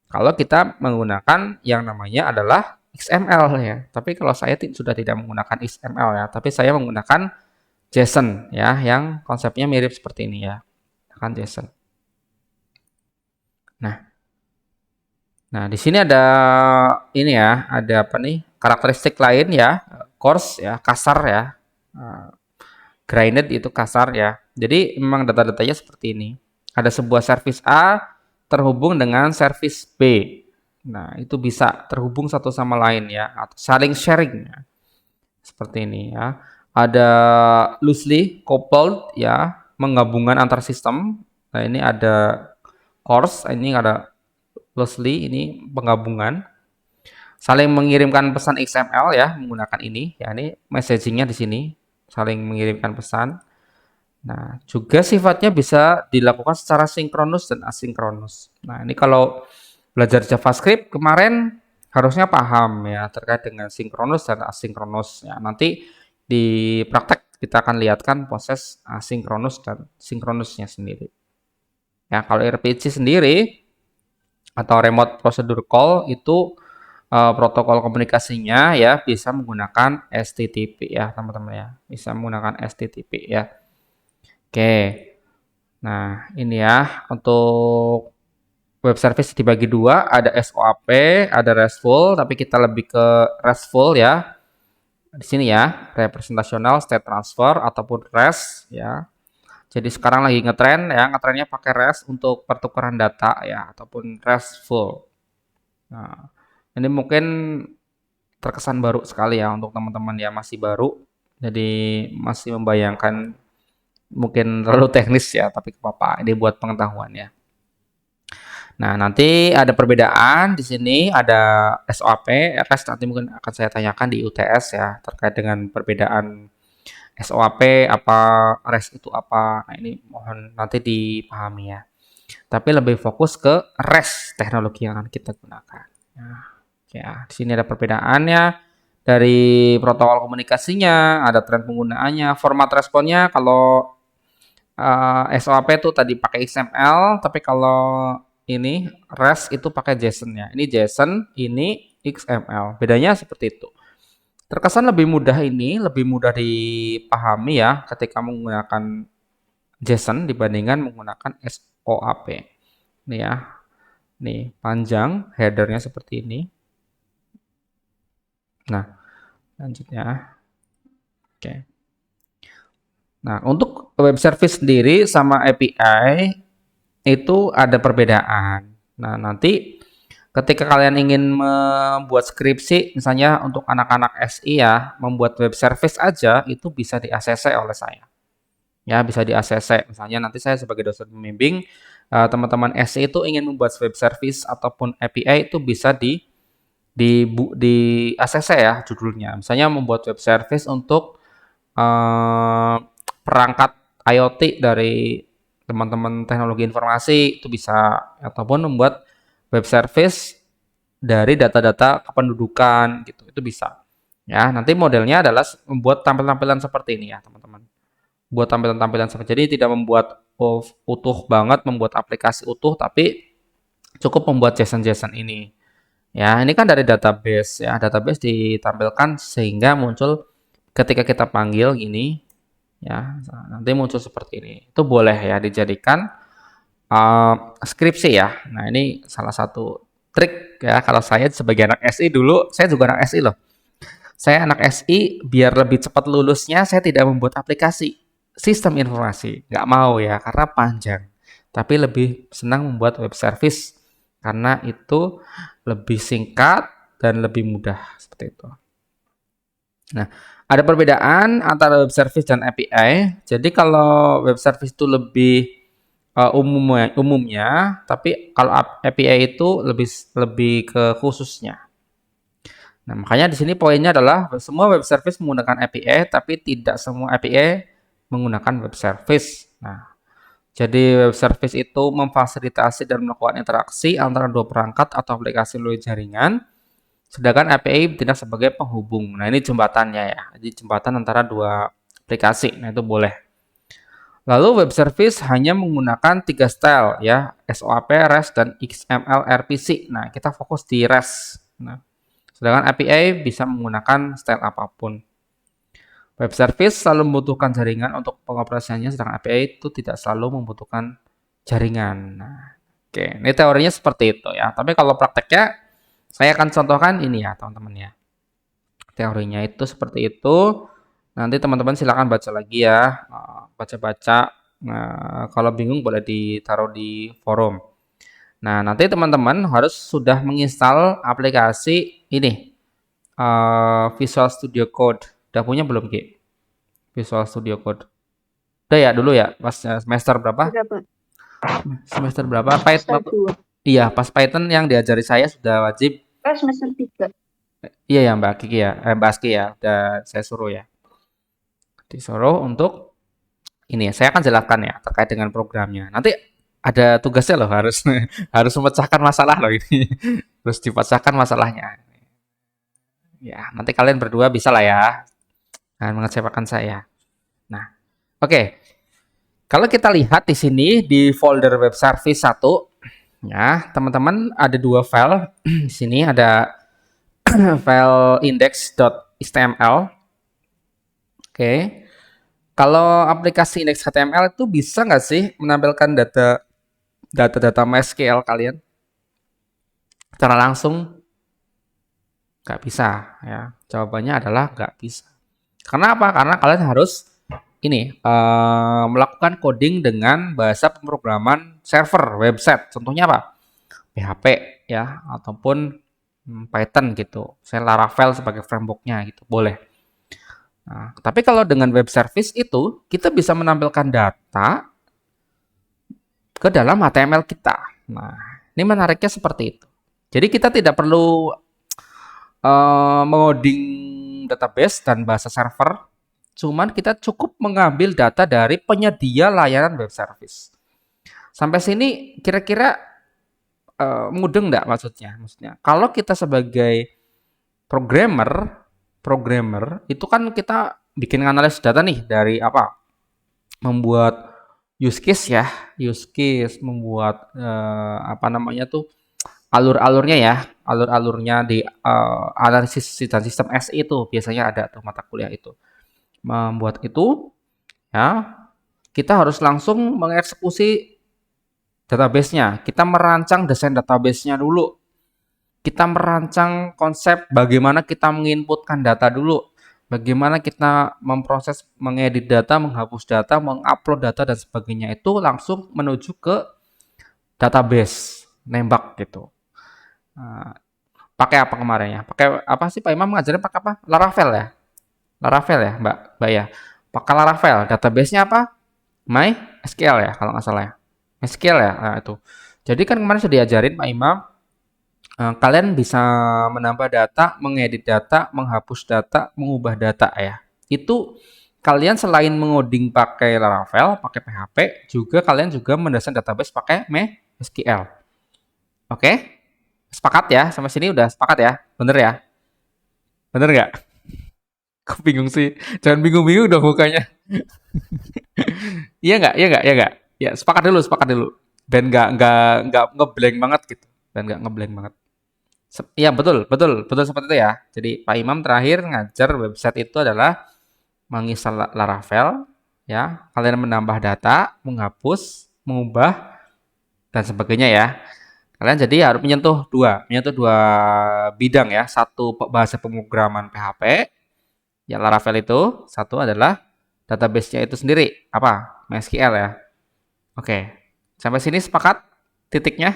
Kalau kita menggunakan yang namanya adalah XML ya. Tapi kalau saya sudah tidak menggunakan XML ya, tapi saya menggunakan JSON ya, yang konsepnya mirip seperti ini ya. Kan JSON. Nah, di sini ada ini ya, ada apa nih? Karakteristik lain ya, coarse ya, kasar ya. Grinded itu kasar ya. Jadi memang data-datanya seperti ini. Ada sebuah service A terhubung dengan service B. Nah, itu bisa terhubung satu sama lain ya, atau saling sharing ya. Seperti ini ya. Ada loosely coupled ya, menggabungkan antar sistem. Nah, ini ada coarse, ini ada loosely, ini penggabungan. Saling mengirimkan pesan XML ya menggunakan ini. Ya, ini messagingnya di sini. Saling mengirimkan pesan. Nah, juga sifatnya bisa dilakukan secara sinkronus dan asinkronus. Nah, ini kalau belajar JavaScript kemarin harusnya paham ya terkait dengan sinkronus dan asinkronus. Ya, nanti di praktek kita akan lihatkan proses asinkronus dan sinkronusnya sendiri. Ya, kalau RPC sendiri atau remote procedure call itu protokol komunikasinya ya bisa menggunakan STTP ya teman-teman ya, bisa menggunakan STTP ya. Oke, nah ini ya untuk web service dibagi dua, ada SOAP, ada RESTful, tapi kita lebih ke RESTful ya. Di sini ya, representational state transfer ataupun REST ya. Jadi sekarang lagi ngetren ya, ngetrennya pakai REST untuk pertukaran data ya, ataupun RESTful. Nah, ini mungkin terkesan baru sekali ya untuk teman-teman yang masih baru, jadi masih membayangkan mungkin terlalu teknis ya, tapi apa-apa, ini buat pengetahuan ya. Nah, nanti ada perbedaan di sini, ada SOAP, REST nanti mungkin akan saya tanyakan di UTS ya, terkait dengan perbedaan SOAP apa, REST itu apa. Nah, ini mohon nanti dipahami ya. Tapi lebih fokus ke REST teknologi yang akan kita gunakan. Nah, ya, di sini ada perbedaannya dari protokol komunikasinya, ada tren penggunaannya, format responnya. Kalau SOAP itu tadi pakai XML, tapi kalau ini REST itu pakai JSON ya. Ini JSON, ini XML. Bedanya seperti itu. Terkesan lebih mudah ini, lebih mudah dipahami ya ketika menggunakan JSON dibandingkan menggunakan SOAP. Ini ya. Nih, panjang headernya seperti ini. Nah, lanjutnya. Oke. Nah, untuk web service sendiri sama API itu ada perbedaan. Nah, nanti ketika kalian ingin membuat skripsi, misalnya untuk anak-anak SI ya, membuat web service aja itu bisa di-ACC oleh saya. Ya, bisa di-ACC. Misalnya nanti saya sebagai dosen pembimbing, teman-teman SI itu ingin membuat web service ataupun API itu bisa di ACC ya judulnya. Misalnya membuat web service untuk perangkat IoT dari teman-teman teknologi informasi itu bisa, ataupun membuat web service dari data-data kependudukan gitu, itu bisa. Ya, nanti modelnya adalah membuat tampilan-tampilan seperti ini ya, teman-teman. Buat tampilan-tampilan seperti jadi tidak membuat utuh banget, membuat aplikasi utuh, tapi cukup membuat JSON-JSON ini. Ya, ini kan dari database ya, database ditampilkan sehingga muncul ketika kita panggil gini, ya, nanti muncul seperti ini. Itu boleh ya dijadikan skripsi ya. Nah, ini salah satu trik ya. Kalau saya sebagai anak SI dulu, saya juga anak SI loh. Saya anak SI, biar lebih cepat lulusnya, saya tidak membuat aplikasi sistem informasi. Nggak mau ya, karena panjang. Tapi lebih senang membuat web service, karena itu lebih singkat dan lebih mudah, seperti itu. Nah, ada perbedaan antara web service dan API. Jadi kalau web service itu lebih umumnya, tapi kalau API itu lebih ke khususnya. Nah, makanya di sini poinnya adalah semua web service menggunakan API, tapi tidak semua API menggunakan web service. Nah, jadi web service itu memfasilitasi dan melakukan interaksi antara dua perangkat atau aplikasi melalui jaringan, sedangkan API tidak sebagai penghubung. Nah, ini jembatannya ya. Jadi jembatan antara dua aplikasi. Nah, itu boleh. Lalu web service hanya menggunakan 3 style ya, SOAP, REST, dan XML RPC. Nah, kita fokus di REST. Nah, sedangkan API bisa menggunakan style apapun. Web service selalu membutuhkan jaringan untuk pengoperasiannya, sedangkan API itu tidak selalu membutuhkan jaringan. Nah, oke, ini teorinya seperti itu ya. Tapi kalau prakteknya, saya akan contohkan ini ya, teman-teman ya. Teorinya itu seperti itu. Nanti teman-teman silakan baca lagi ya, baca-baca. Nah, kalau bingung boleh ditaruh di forum. Nah, nanti teman-teman harus sudah menginstal aplikasi ini, Visual Studio Code. Udah punya belum, Ki? Visual Studio Code. Udah ya dulu ya, pas semester berapa? Berapa? Semester berapa? Python. Semester 2. Iya, pas Python yang diajari saya sudah wajib. Semester 3. Iya ya Mbak Kiki ya, Mbak Aski ya, udah saya suruh ya. Disuruh untuk ini, saya akan jelaskan ya terkait dengan programnya. Nanti ada tugasnya loh, harus harus memecahkan masalah loh ini. Terus dipecahkan masalahnya. Ya, nanti kalian berdua bisa lah ya. Mengecewakan saya. Nah, oke. Kalau kita lihat di sini di folder web service 1, ya, teman-teman ada 2 file. Di sini ada file index.html. Oke. Kalau aplikasi index.html itu bisa nggak sih menampilkan data MySQL kalian secara langsung? Nggak bisa ya. Jawabannya adalah nggak bisa. Karena apa? Karena kalian harus ini melakukan coding dengan bahasa pemrograman server website. Contohnya apa? PHP ya, ataupun Python gitu. Saya Laravel sebagai frameworknya gitu, boleh. Nah, tapi kalau dengan web service itu kita bisa menampilkan data ke dalam HTML kita. Nah, ini menariknya seperti itu. Jadi kita tidak perlu mengoding database dan bahasa server, cuman kita cukup mengambil data dari penyedia layanan web service. Sampai sini kira-kira mudeng nggak maksudnya? Maksudnya, kalau kita sebagai programmer itu kan kita bikin analisis data nih dari apa? Membuat use case ya, membuat apa namanya tuh alur-alurnya ya, alur-alurnya di analisis dan sistem SI itu biasanya ada tuh mata kuliah itu. Membuat itu ya, kita harus langsung mengeksekusi database-nya. Kita merancang desain database-nya dulu. Kita merancang konsep bagaimana kita menginputkan data dulu. Bagaimana kita memproses, mengedit data, menghapus data, mengupload data dan sebagainya itu langsung menuju ke database, nembak gitu. Pakai apa kemarin ya? Pakai apa sih Pak Imam ngajarin pakai apa? Laravel ya? Laravel ya Mbak ya? Pakai Laravel. Database-nya apa? MySQL ya kalau nggak salah ya. MySQL ya, nah, itu. Jadi kan kemarin sudah diajarin Pak Imam, kalian bisa menambah data, mengedit data, menghapus data, mengubah data ya. Itu kalian selain mengoding pakai Laravel, pakai PHP, juga kalian juga mendesain database pakai MySQL. Oke? Sepakat ya? Sampai sini udah sepakat ya? Bener ya? Bener nggak? Kok bingung sih? Jangan bingung-bingung dong mukanya. Iya nggak? Iya nggak? Iya nggak? Ya sepakat dulu. Dan nggak ngeblank banget gitu. Dan nggak ngeblank banget. Iya betul seperti itu ya. Jadi Pak Imam terakhir ngajar website itu adalah menginstal Laravel, ya. Kalian menambah data, menghapus, mengubah dan sebagainya ya. Kalian jadi harus menyentuh dua bidang ya. Satu bahasa pemrograman PHP, ya Laravel itu. Satu adalah database-nya itu sendiri, apa? MySQL ya. Oke, sampai sini sepakat titiknya?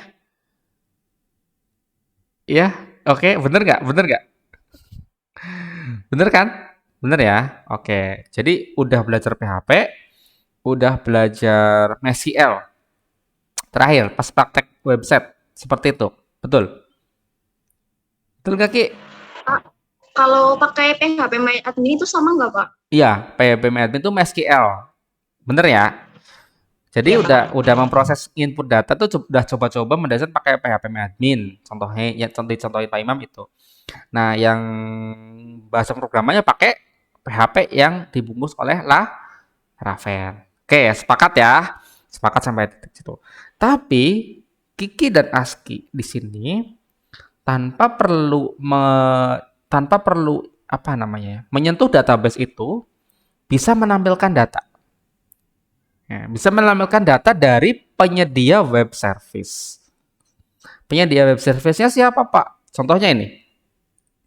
Iya, oke, bener nggak? Bener nggak? Bener kan? Bener ya? Oke, jadi udah belajar PHP, udah belajar MySQL. Terakhir, pas praktek website, seperti itu. Betul? Betul nggak, Ki? Pak, kalau pakai PHP MyAdmin itu sama nggak, Pak? Iya, PHP itu MySQL. Bener ya? Jadi Iya, udah Pak. memproses input data tuh udah coba-coba mendesain pakai PHP admin. Contohnya ya contohin Pak Imam itu. Nah, yang bahasa programanya pakai PHP yang dibungkus oleh Laravel. Oke, sepakat ya. Sepakat sampai titik situ. Tapi Kiki dan Aski di sini tanpa perlu tanpa perlu apa namanya ya, menyentuh database itu bisa menampilkan data. Ya, bisa menampilkan data dari penyedia web service. Penyedia web service-nya siapa, Pak? Contohnya ini.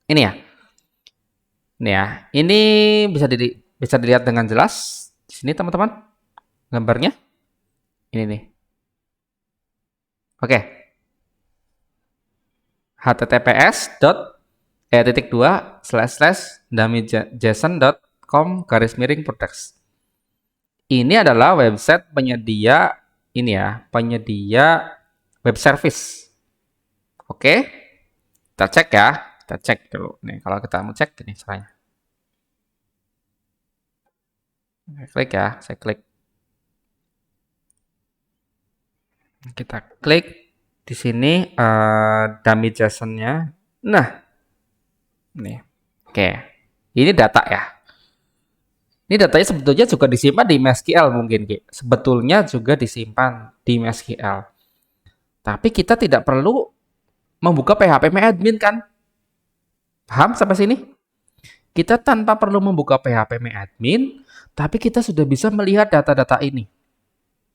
Ini ya. Ini ya. Ini bisa dilihat dengan jelas di sini teman-teman. Gambarnya ini nih. Oke. https titik dua slash dummy.json.com/products. Ini adalah website penyedia ini ya, penyedia web service. Oke, kita cek ya. Kita cek dulu. Nih, kalau kita mau cek ini caranya. Saya klik ya, saya klik. Kita klik di sini dummy JSON-nya. Nah, nih. Oke. Ini data ya. Ini datanya sebetulnya juga disimpan di MySQL mungkin, Ki. Sebetulnya juga disimpan di MySQL. Tapi kita tidak perlu membuka PHP admin kan? Paham sampai sini? Kita tanpa perlu membuka PHP admin, tapi kita sudah bisa melihat data-data ini.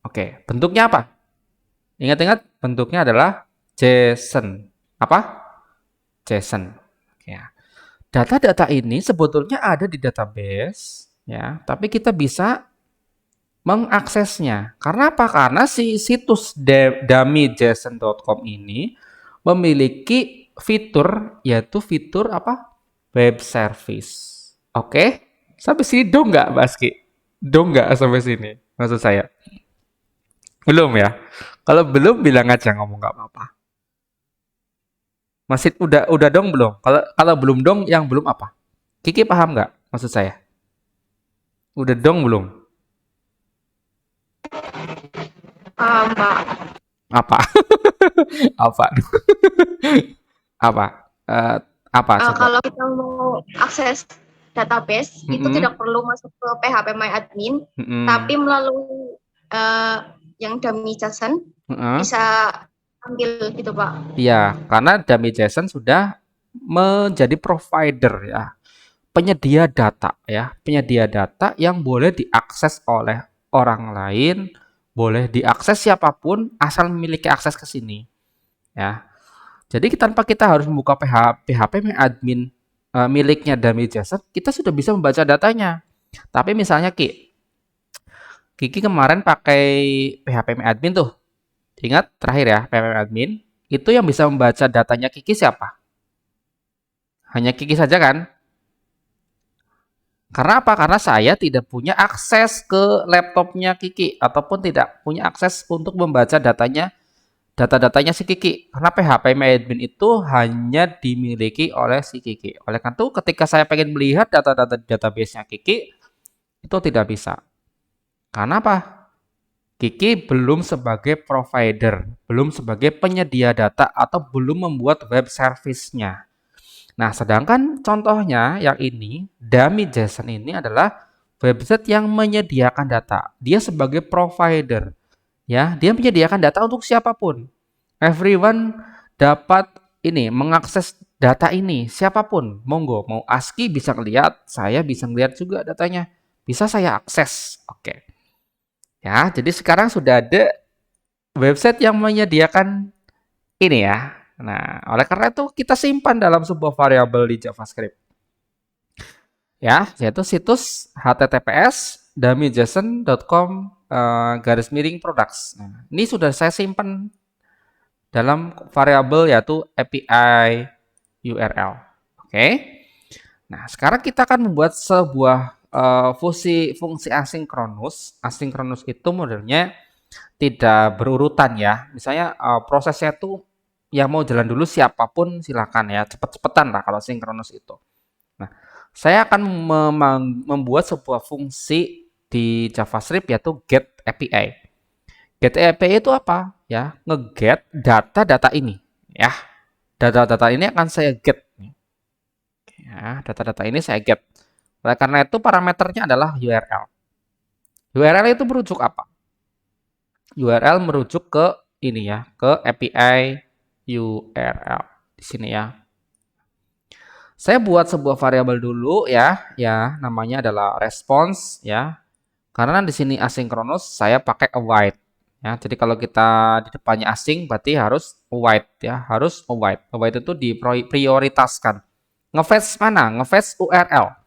Oke, bentuknya apa? Ingat-ingat, bentuknya adalah JSON. Apa? JSON. Ya. Data-data ini sebetulnya ada di database, ya, tapi kita bisa mengaksesnya. Karena apa? Karena si situs dummyjson.com ini memiliki fitur, yaitu fitur apa? Web service. Oke? Sampai sini dong nggak, Baski? Dong nggak sampai sini? Maksud saya. Belum ya? Kalau belum bilang aja ngomong nggak apa-apa. Masih udah dong belum? Kalau kalau belum dong, yang belum apa? Kiki paham nggak maksud saya? Udah dong belum? Pak. Apa? Apa? Apa? Eh, apa coba? Kalau kita mau akses database, itu Mm-mm, tidak perlu masuk ke PHP MyAdmin, mm-mm, tapi melalui yang dummy JSON mm-mm. bisa ambil gitu, Pak. Iya, karena dummy JSON sudah menjadi provider ya, penyedia data ya, penyedia data yang boleh diakses oleh orang lain, boleh diakses siapapun asal memiliki akses ke sini ya. Jadi tanpa kita harus membuka PHP admin miliknya dummy JSON, kita sudah bisa membaca datanya. Tapi misalnya Kiki kemarin pakai PHP admin tuh. Ingat terakhir ya, PHP admin itu yang bisa membaca datanya Kiki siapa? Hanya Kiki saja kan? Karena apa? Karena saya tidak punya akses ke laptopnya Kiki ataupun tidak punya akses untuk membaca data-datanya si Kiki. Karena PHP admin itu hanya dimiliki oleh si Kiki. Oleh karena itu ketika saya pengen melihat data-data database-nya Kiki itu tidak bisa. Karena apa? Kiki belum sebagai provider, belum sebagai penyedia data atau belum membuat web service-nya. Nah, sedangkan contohnya yang ini, dummy JSON ini adalah website yang menyediakan data. Dia sebagai provider, ya, dia menyediakan data untuk siapapun. Everyone dapat ini mengakses data ini, siapapun, monggo, mau ASCII bisa ngeliat, saya bisa ngeliat juga datanya. bisa saya akses. Oke. Ya, jadi sekarang sudah ada website yang menyediakan ini ya. Nah, oleh karena itu kita simpan dalam sebuah variabel di JavaScript. Ya, yaitu situs https dummy.json.com garis miring products. Nah, ini sudah saya simpan dalam variabel yaitu API URL. Oke. Nah, sekarang kita akan membuat sebuah fungsi asinkronus. Asinkronus itu modelnya tidak berurutan ya. Misalnya prosesnya itu yang mau jalan dulu siapapun silakan ya. Cepet-cepetan lah kalau sinkronus itu. Nah, saya akan membuat sebuah fungsi di JavaScript yaitu get API. Get API itu apa? Ya, nge-get data-data ini. Ya, data-data ini akan saya get. Ya, data-data ini saya get. Oleh karena itu parameternya adalah URL. URL itu merujuk apa? URL merujuk ke ini ya, ke API URL di sini ya. Saya buat sebuah variabel dulu ya, namanya adalah response ya. Karena di sini asinkronus saya pakai await ya. Jadi kalau kita di depannya asing berarti harus await ya, harus await. Await itu diprioritaskan. Ngefetch mana? Ngefetch URL.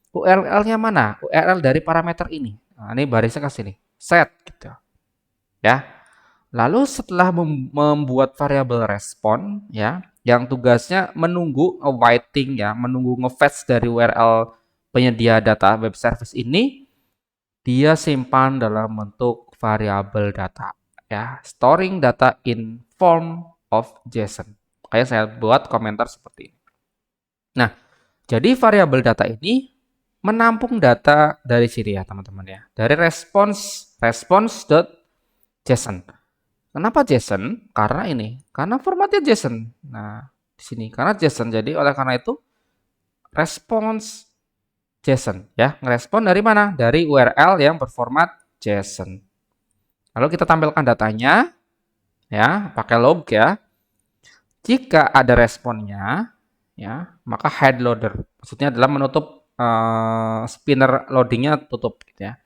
URL-nya mana? URL dari parameter ini. Nah, ini barisnya ke sini. Set gitu. Ya. Lalu setelah membuat variabel respon ya, yang tugasnya menunggu awaiting ya, menunggu ngefetch dari URL penyedia data web service ini, dia simpan dalam bentuk variabel data ya, storing data in form of JSON. Kayak saya buat komentar seperti ini. Nah, jadi variabel data ini menampung data dari sini ya teman-teman ya, dari response.json. Kenapa JSON? Karena ini, karena formatnya JSON. Nah, di sini karena JSON. Jadi oleh karena itu response JSON ya, ngerespon dari mana? Dari URL yang berformat JSON. Lalu kita tampilkan datanya ya, pakai log ya. Jika ada responnya ya, maka head loader. Maksudnya adalah menutup spinner loadingnya tutup gitu ya.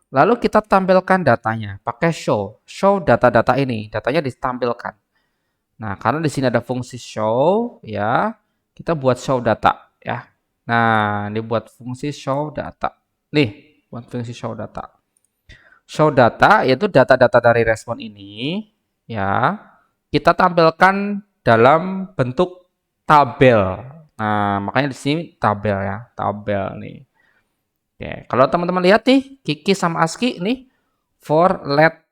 Lalu kita tampilkan datanya, pakai show data-data ini, datanya ditampilkan. Nah, karena di sini ada fungsi show, ya, kita buat show data, ya. Nah, ini buat fungsi show data. Nih, buat fungsi show data. Show data yaitu data-data dari respon ini, ya, kita tampilkan dalam bentuk tabel. Nah, makanya di sini tabel ya, tabel nih. Oke, kalau teman-teman lihat nih, Kiki sama Aski nih, for let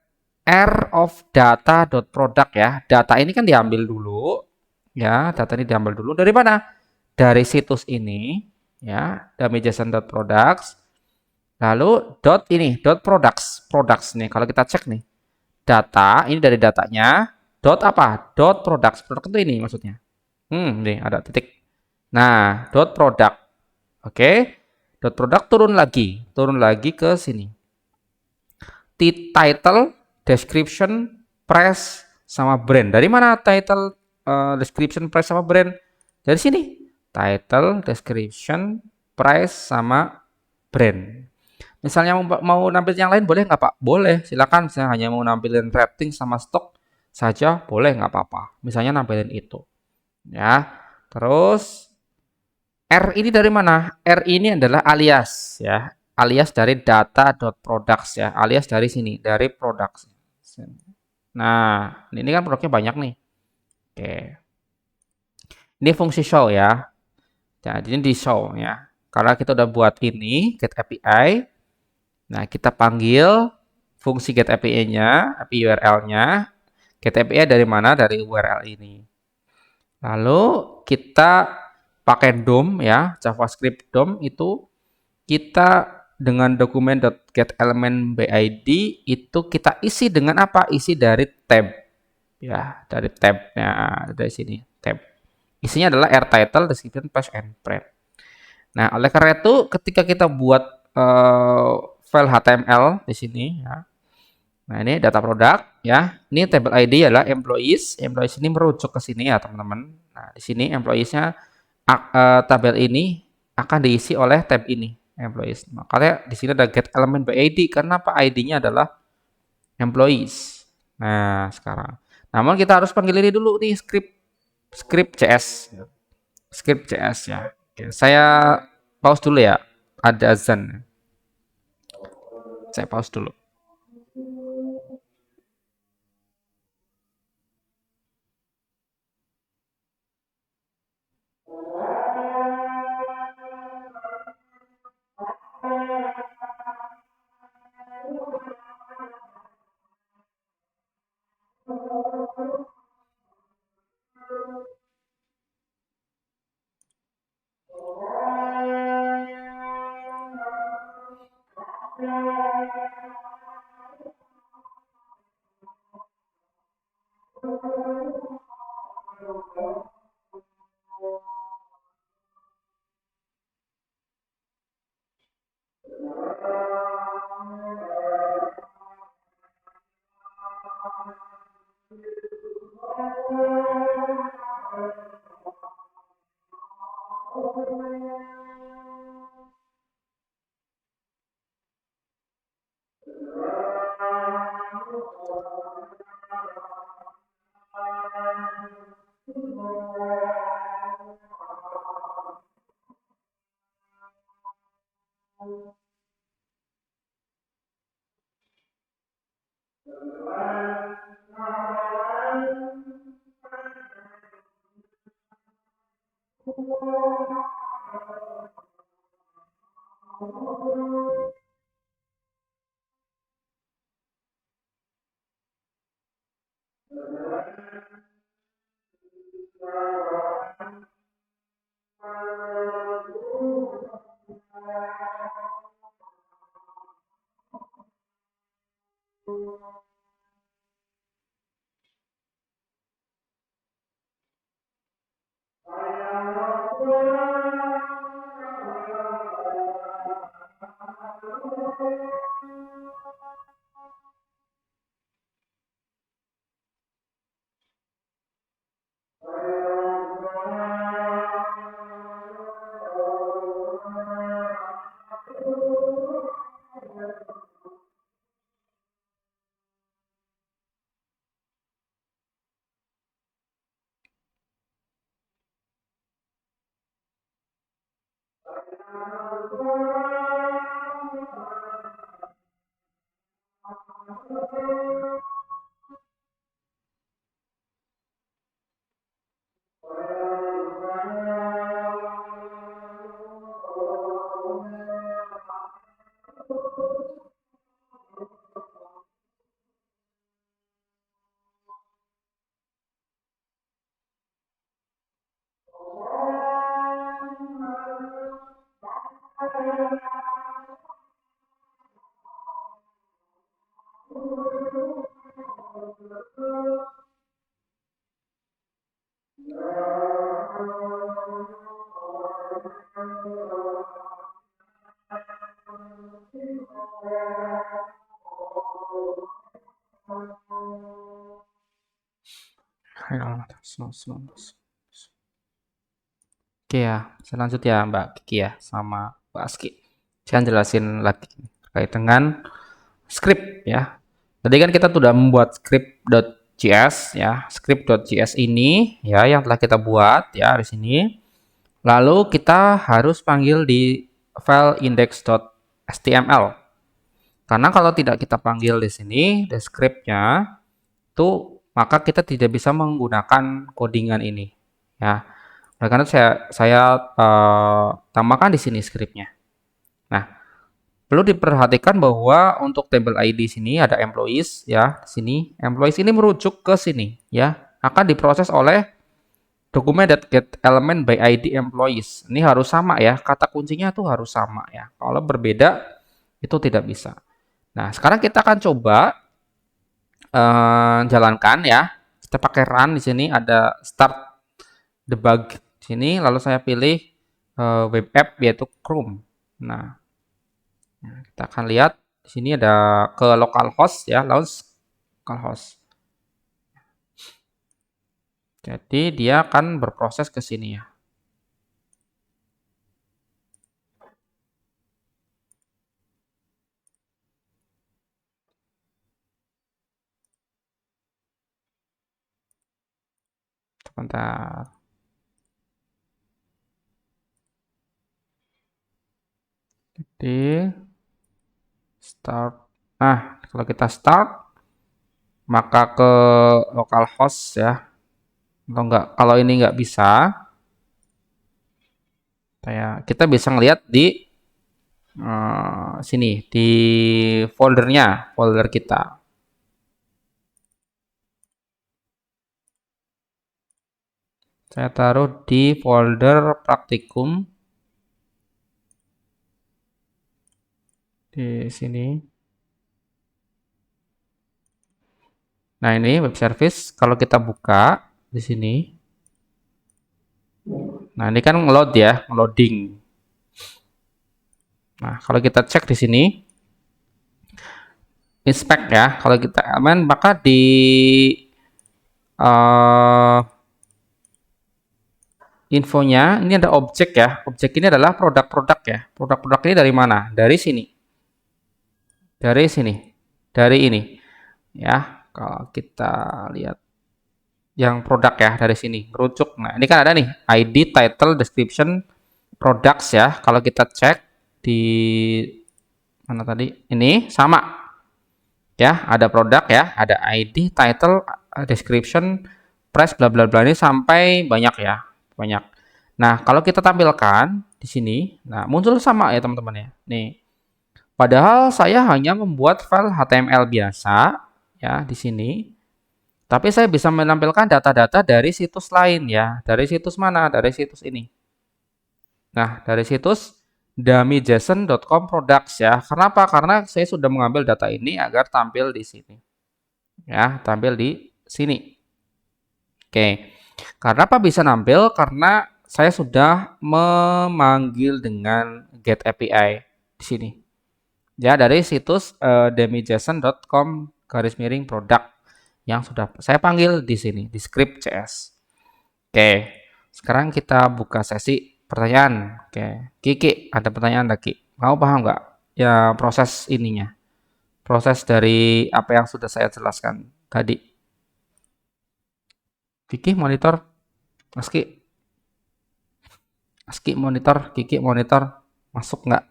r of data.product ya. Data ini kan diambil dulu, ya. Data ini diambil dulu dari mana? Dari situs ini, ya, dummy.json.products. Lalu dot products nih. Kalau kita cek nih, data ini dari datanya, dot apa? Dot products. Product itu ini maksudnya. Nih ada titik. Nah, dot product. Oke. Dot product turun lagi ke sini. Title, description, price, sama brand. Dari mana title, description, price, sama brand? Dari sini. Title, description, price, sama brand. Misalnya mau nampilin yang lain boleh nggak Pak? Boleh, silakan. Misalnya hanya mau nampilin rating sama stok saja boleh nggak apa-apa. Misalnya nampilin itu. Ya, terus R ini dari mana? R ini adalah alias ya, alias dari data.products ya, alias dari sini, dari products. Nah, ini kan produknya banyak nih. Oke. Ini fungsi show ya. Jadi ini di show ya. Karena kita udah buat ini get API. Nah, kita panggil fungsi get API-nya, API URL-nya. Get API dari mana? Dari URL ini. Lalu kita pakai DOM ya, JavaScript DOM itu kita dengan dokumen .getElementBid itu kita isi dengan apa? Isi dari tab. Ya, dari tabnya dari sini, tab. Isinya adalah rtitle, description, price, and brand. Nah, oleh karena itu ketika kita buat file HTML di sini ya. Nah, ini data produk ya. Ini table ID adalah employees. Employees ini merujuk ke sini ya, teman-teman. Nah, di sini employees-nya tabel ini akan diisi oleh tab ini employees. Makanya di sini ada get element by ID karena apa? ID-nya adalah employees. Nah, sekarang. Namun kita harus panggil ini dulu nih script CS. Script CS ya. Oke, saya pause dulu ya. Ada azan. Saya pause dulu. Oke ya, saya lanjut ya Mbak Kiki ya sama Mbak Aski. Saya jelasin lagi terkait dengan script ya. Tadi kan kita sudah membuat script.js ya. Script.js ini ya yang telah kita buat ya di sini. Lalu kita harus panggil di file index.html. Karena kalau tidak kita panggil di sini, di scriptnya, itu maka kita tidak bisa menggunakan codingan ini. Ya, oleh karena saya tambahkan di sini scriptnya. Nah, perlu diperhatikan bahwa untuk table ID sini ada employees ya, di sini employees ini merujuk ke sini ya, akan diproses oleh dokumen that get element by ID employees. Ini harus sama ya, kata kuncinya tuh harus sama ya. Kalau berbeda itu tidak bisa. Nah, sekarang kita akan coba jalankan ya. Kita pakai run di sini ada start debug di sini, lalu saya pilih web app yaitu Chrome. Nah, kita akan lihat di sini ada ke localhost ya, launch localhost. Jadi dia akan berproses ke sini ya. Sebentar. Di start. Nah, kalau kita start, maka ke localhost ya. Atau enggak, kalau ini enggak bisa, kita bisa ngelihat di sini, di foldernya, folder kita. Saya taruh di folder praktikum. Di sini. Nah, ini web service. Kalau kita buka di sini. Nah, ini kan ngeload ya, ngeloading. Nah, kalau kita cek di sini, inspect ya. Kalau kita aman, maka di infonya ini ada objek ya. Objek ini adalah produk-produk ya. Produk-produk ini dari mana? Dari sini. Dari sini. Dari ini. Ya, kalau kita lihat yang produk ya dari sini merujuk. Nah, ini kan ada nih ID, title, description, products ya. Kalau kita cek di mana tadi? Ini sama. Ya, ada produk ya, ada ID, title, description, price bla bla bla ini sampai banyak ya. Banyak. Nah, kalau kita tampilkan di sini, nah muncul sama ya teman-teman ya. Nih. Padahal saya hanya membuat file HTML biasa ya di sini. Tapi saya bisa menampilkan data-data dari situs lain ya. Dari situs mana? Dari situs ini. Nah, dari situs dummyjson.com products ya. Kenapa? Karena saya sudah mengambil data ini agar tampil di sini. Ya, tampil di sini. Oke. Karena apa bisa nampil? Karena saya sudah memanggil dengan get API di sini. Ya, dari situs dummyjson.com _product yang sudah saya panggil di sini di script.cs. Oke, sekarang kita buka sesi pertanyaan. Oke, Kiki, ada pertanyaan lagi. Mau paham nggak? Ya, proses ininya. Proses dari apa yang sudah saya jelaskan tadi. Kiki monitor, Aski. Aski monitor, Kiki monitor. Masuk nggak?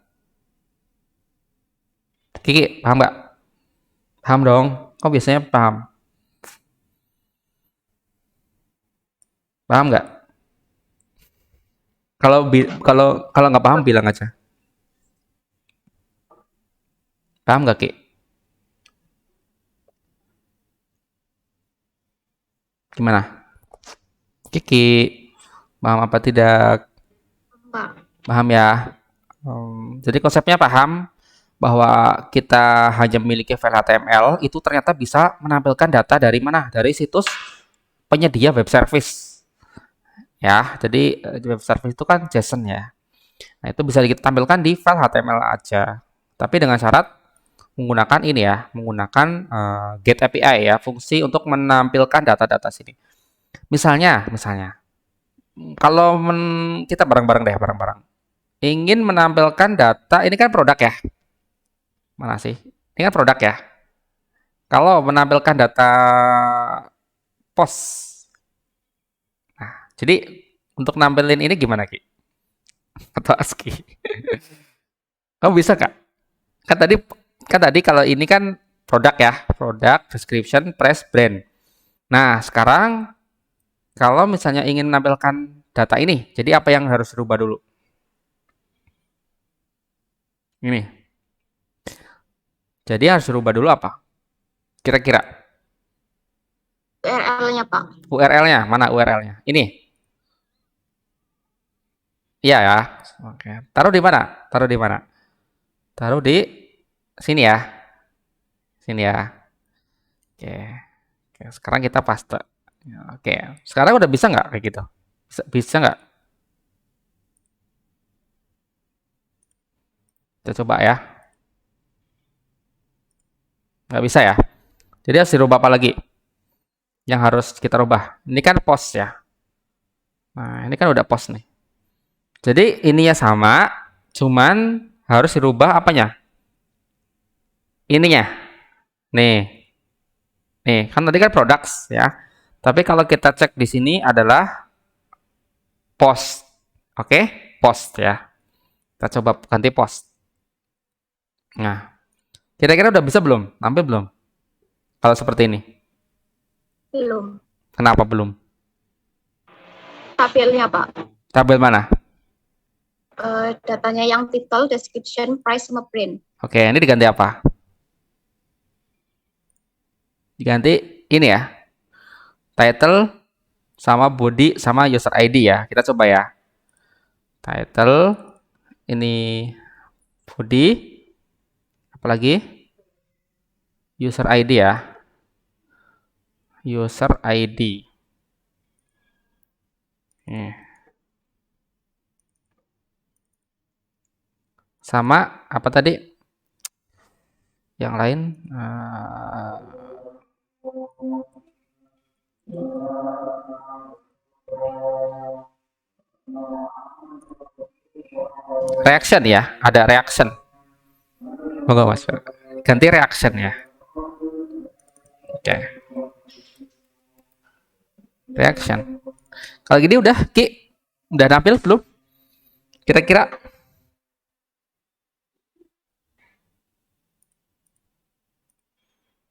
Kiki, paham nggak? Paham dong. Kok biasanya paham? Paham nggak? Kalau nggak paham bilang aja. Paham nggak, Ki? Gimana? Kiki, paham apa tidak? Paham ya? Jadi konsepnya paham bahwa kita hanya memiliki file HTML itu ternyata bisa menampilkan data dari mana? Dari situs penyedia web service. Ya, jadi web service itu kan JSON ya. Nah, itu bisa kita tampilkan di file HTML aja. Tapi dengan syarat menggunakan ini ya, menggunakan get API ya, fungsi untuk menampilkan data-data sini. Misalnya, kalau kita bareng-bareng deh, bareng-bareng. Ingin menampilkan data, ini kan produk ya. Mana sih? Ini kan produk ya. Kalau menampilkan data pos. Nah, jadi untuk nampilin ini gimana, Ki? Atau ASCII? Kamu bisa Kak? Kan tadi kalau ini kan produk ya, produk, description, price, brand. Nah, sekarang kalau misalnya ingin menampilkan data ini, jadi apa yang harus dirubah dulu? Ini. Jadi harus dirubah dulu apa? Kira-kira? URL-nya, Pak. URL-nya, mana URL-nya? Ini. Iya ya. Oke. Taruh di mana? Taruh di mana? Taruh di sini ya. Sini ya. Oke. Oke, sekarang kita paste. Ya, oke. Sekarang udah bisa nggak kayak gitu? Bisa nggak? Kita coba ya. Nggak bisa ya. Jadi harus dirubah apa lagi? Yang harus kita rubah. Ini kan post ya. Nah, ini kan udah post nih. Jadi ininya sama, cuman harus dirubah apanya? Ininya. Nih. Nih, kan tadi kan products ya. Tapi kalau kita cek di sini adalah post. Oke, post ya. Kita coba ganti post. Nah, kira-kira udah bisa belum? Nampil belum? Kalau seperti ini. Belum. Kenapa belum? Tabelnya, Pak. Tabel mana? Datanya yang title, description, price, sama print. Oke, ini diganti apa? Diganti ini ya. Title sama body sama user ID ya. Kita coba ya. Title ini body apalagi user ID ya. User ID. Sama apa tadi? Yang lain reaction ya, ada reaction. Monggo Mas. Ganti reaction ya. Oke. Reaction. Kalau gini udah, Ki. Udah nampil belum? Kira-kira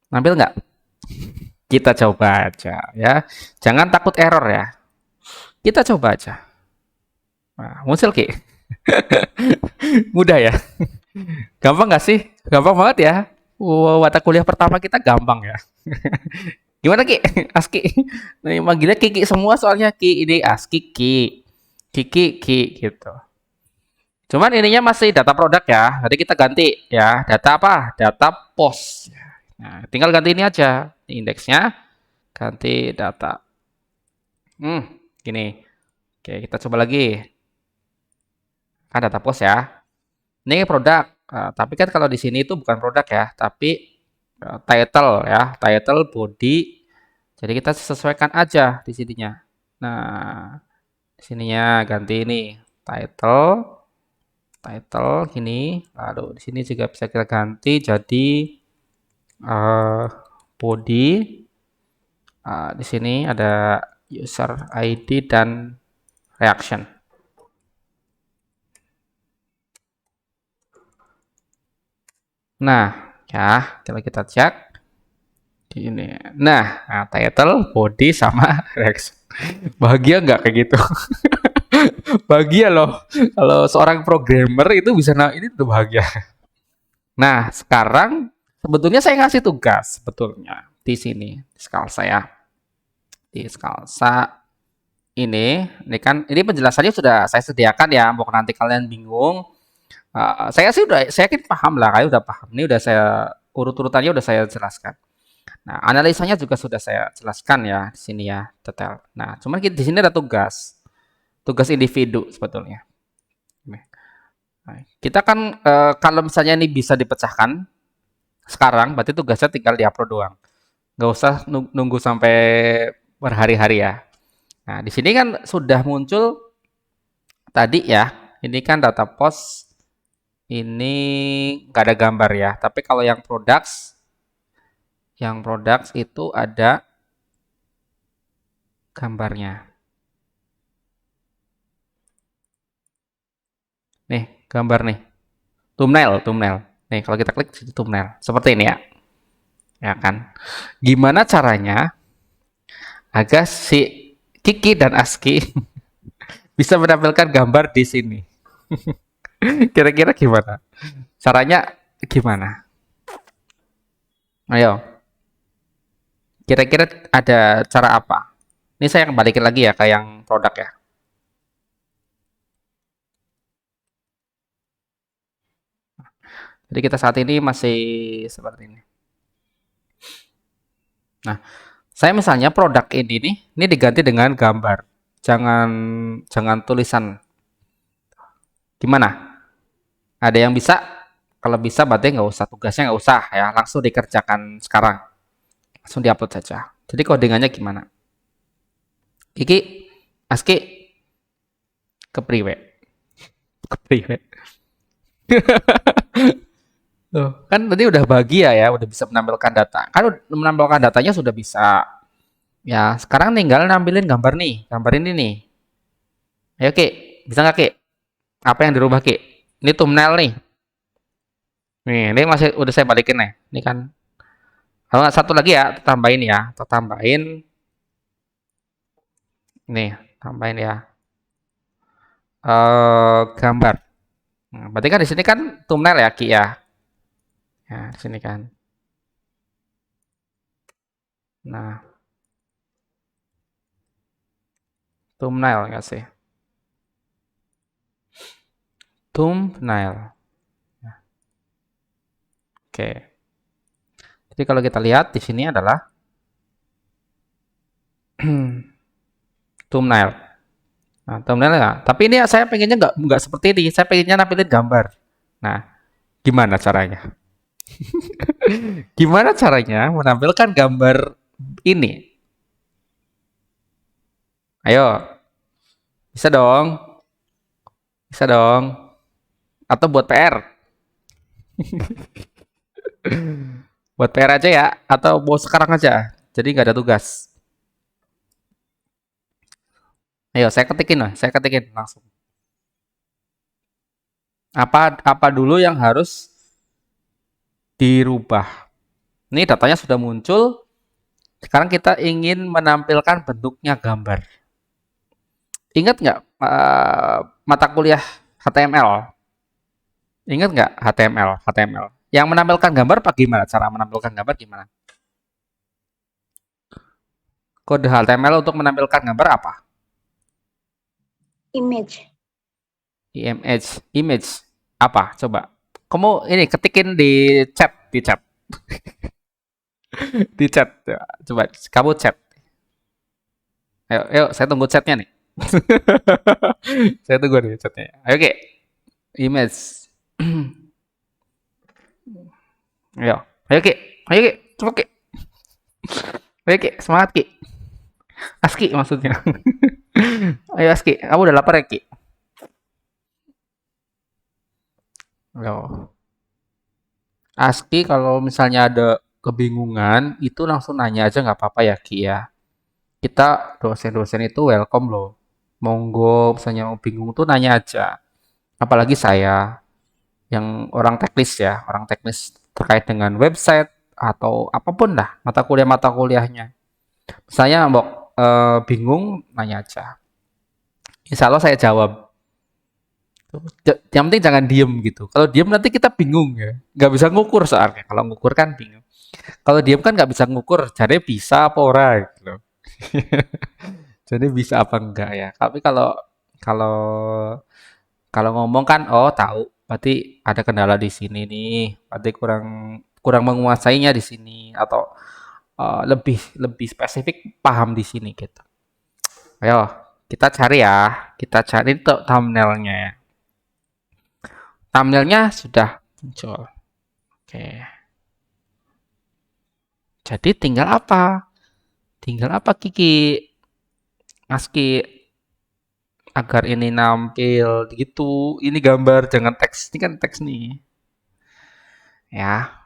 nampil nggak? Kita coba aja ya. Jangan takut error ya. Kita coba aja. Nah, muncul Ki. Mudah ya. Gampang nggak sih? Gampang banget ya. Wow, mata kuliah pertama kita gampang ya. Gimana Ki? Aski. Nih manggilnya Kiki semua soalnya Ki. Ini Aski Ki. Kiki Ki gitu. Cuman ininya masih data produk ya. Jadi kita ganti ya. Data apa? Data post. Nah, tinggal ganti ini aja. Ini indeksnya ganti data. Gini. Oke, kita coba lagi. Kan data post ya. Ini produk. Tapi kan kalau di sini itu bukan produk ya, tapi title ya, title body. Jadi kita sesuaikan aja di sininya. Nah, di sininya ganti ini title gini. Lalu di sini juga bisa kita ganti jadi body. Di sini ada user ID dan reaction. Nah, ya, coba kita cek. Ini. Nah, title, body, sama reaction. Bahagia nggak kayak gitu? Bahagia loh. Kalau seorang programmer itu bisa, nah ini tuh bahagia. Nah, sekarang sebetulnya saya ngasih tugas sebetulnya di sini di Scalsa ya. Di Scalsa ini kan ini penjelasannya sudah saya sediakan ya. Mau nanti kalian bingung. Saya sih saya yakin paham lah, kayak udah paham. Ini udah saya urut-urutannya udah saya jelaskan. Nah, analisanya juga sudah saya jelaskan ya di sini ya, detail. Nah, cuman di sini ada tugas individu sebetulnya. Nah, kita kan kalau misalnya ini bisa dipecahkan sekarang, berarti tugasnya tinggal diupload doang. Nggak usah nunggu sampai berhari-hari ya. Nah, di sini kan sudah muncul tadi ya, ini kan data post, ini nggak ada gambar ya. Tapi kalau yang products itu ada gambarnya. Nih, gambar nih. Thumbnail. Nih, kalau kita klik situ thumbnail. Seperti ini ya. Ya kan? Gimana caranya agar si Kiki dan Aski bisa menampilkan gambar di sini? Kira-kira gimana? Caranya gimana? Ayo. Kira-kira ada cara apa? Ini saya balikin lagi ya ke yang produk ya. Jadi kita saat ini masih seperti ini. Nah, saya misalnya produk ini diganti dengan gambar. Jangan tulisan. Gimana? Ada yang bisa? Kalau bisa berarti nggak usah, tugasnya nggak usah ya, langsung dikerjakan sekarang. Langsung diupload saja. Jadi codingannya gimana? Kiki, Aski, kepriwe. Tuh, kan tadi udah bahagia ya, udah bisa menampilkan data. Kan menampilkan datanya sudah bisa. Ya, sekarang tinggal nampilin gambar nih, gambar ini nih. Ayo Ki, bisa nggak Ki? Apa yang dirubah Ki? Ini thumbnail nih. Nih, ini masih udah saya balikin nih. Ini kan. Kalau nggak satu lagi ya, tambahin ya, atau tambahin nih, tambahin ya. Gambar. Nah, berarti kan di sini kan thumbnail ya Ki ya. Ya, di sini kan. Nah, thumbnail nggak sih? Thumbnail. Oke. Jadi kalau kita lihat di sini adalah thumbnail. Nah, thumbnail ya. Tapi ini saya pengennya nggak seperti ini. Saya pengennya nampilin gambar. Nah, gimana caranya? Gimana caranya menampilkan gambar ini? Ayo, bisa dong, bisa dong. Atau buat PR, buat PR aja ya. Atau mau sekarang aja. Jadi nggak ada tugas. Ayo, saya ketikin lah, saya ketikin langsung. Apa dulu yang harus dirubah? Ini datanya sudah muncul. Sekarang kita ingin menampilkan bentuknya gambar. Ingat nggak mata kuliah HTML? Ingat nggak HTML? HTML. Yang menampilkan gambar apa gimana? Cara menampilkan gambar gimana? Kode HTML untuk menampilkan gambar apa? Image. Image apa? Coba. Kamu ini ketikin di chat, di chat. Coba kamu chat. Ayo, ayo, saya tunggu chatnya nih. Saya tunggu nih chatnya. Ayo, oke. Image. Ayo, ayo Ki, ayo Ki, coba Ki, ayo Ki, semangat Ki, Aski maksudnya. Ayo Aski, kamu udah lapar ya Ki? Yo. Aski kalau misalnya ada kebingungan itu langsung nanya aja nggak apa-apa ya Ki ya. Kita dosen-dosen itu welcome loh. Monggo misalnya mau bingung tuh nanya aja. Apalagi saya yang orang teknis ya, orang teknis terkait dengan website atau apapun lah mata kuliahnya. Misalnya mau bingung nanya aja. Insya Allah saya jawab. Yang penting jangan diem gitu. Kalau diem nanti kita bingung ya. Nggak bisa ngukur soalnya. Kalau ngukur kan bingung. Kalau diem kan nggak bisa ngukur. Jadi bisa apa ora gitu loh. Jadi bisa apa enggak ya. Tapi kalau kalau kalau ngomong kan oh tahu. Berarti ada kendala di sini nih. Berarti kurang kurang menguasainya di sini atau lebih lebih spesifik paham di sini gitu. Ayo kita cari ya. Kita cari tuh thumbnailnya ya. Thumbnailnya sudah muncul. Oke. Jadi tinggal apa? Tinggal apa Kiki? Aski agar ini nampil gitu. Ini gambar jangan teks. Ini kan teks nih. Ya.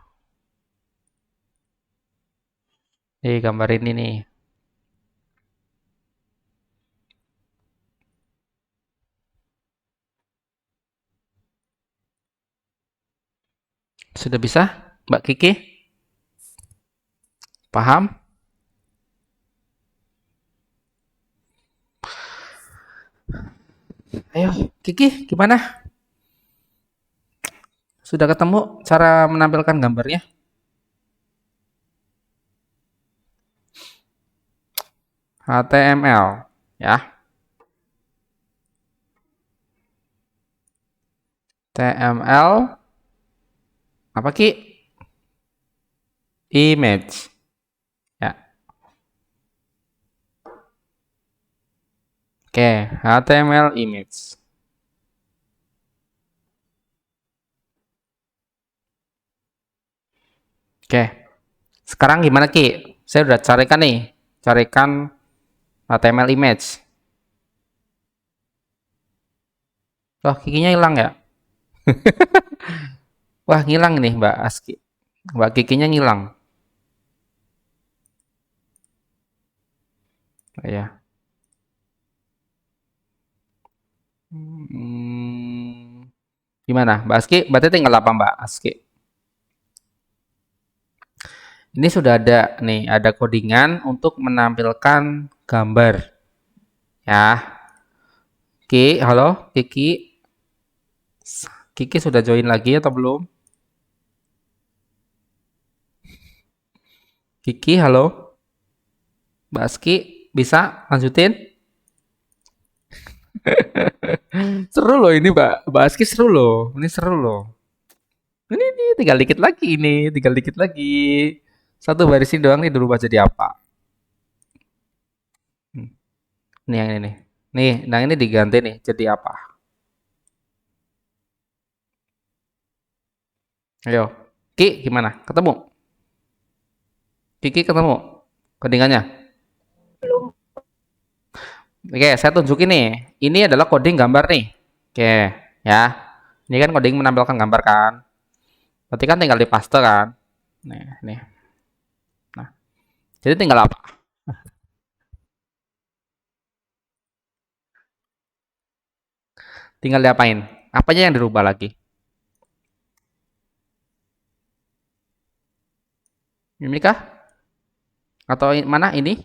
Gambar ini nih. Sudah bisa? Mbak Kiki? Paham? Ayo, Kiki, gimana? Sudah ketemu cara menampilkan gambarnya? HTML, ya. TML apa Ki? Image. Ya. Oke, HTML image. Oke. Sekarang gimana Ki? Saya udah carikan nih. Carikan HTML image. Wah, Kikinya hilang ya? Wah, ngilang nih Mbak Aski. Mbak Kikinya ngilang. Ya. Hmm, gimana, Mbak Aski? Berarti tinggal apa, Mbak Aski? Ini sudah ada nih, ada codingan untuk menampilkan gambar. Ya, Ki, halo, Kiki. Kiki sudah join lagi atau belum? Kiki, halo. Mbak Aski, bisa lanjutin? Seru loh ini, Mbak Aski seru loh. Ini seru loh. Ini tinggal dikit lagi ini, tinggal dikit lagi. Satu baris ini doang nih berubah jadi apa? Hmm. Nih yang ini nih. Nih, nah ini diganti nih jadi apa? Ayo. Ki, gimana? Ketemu? Kiki ketemu? Codingannya? Belum. Oke, saya tunjukin nih. Ini adalah coding gambar nih. Oke, ya. Ini kan coding menampilkan gambar kan. Berarti kan tinggal dipaste kan. Nih. Nah, jadi tinggal apa? Tinggal diapain? Apanya yang dirubah lagi? Ini kah? Atau mana ini?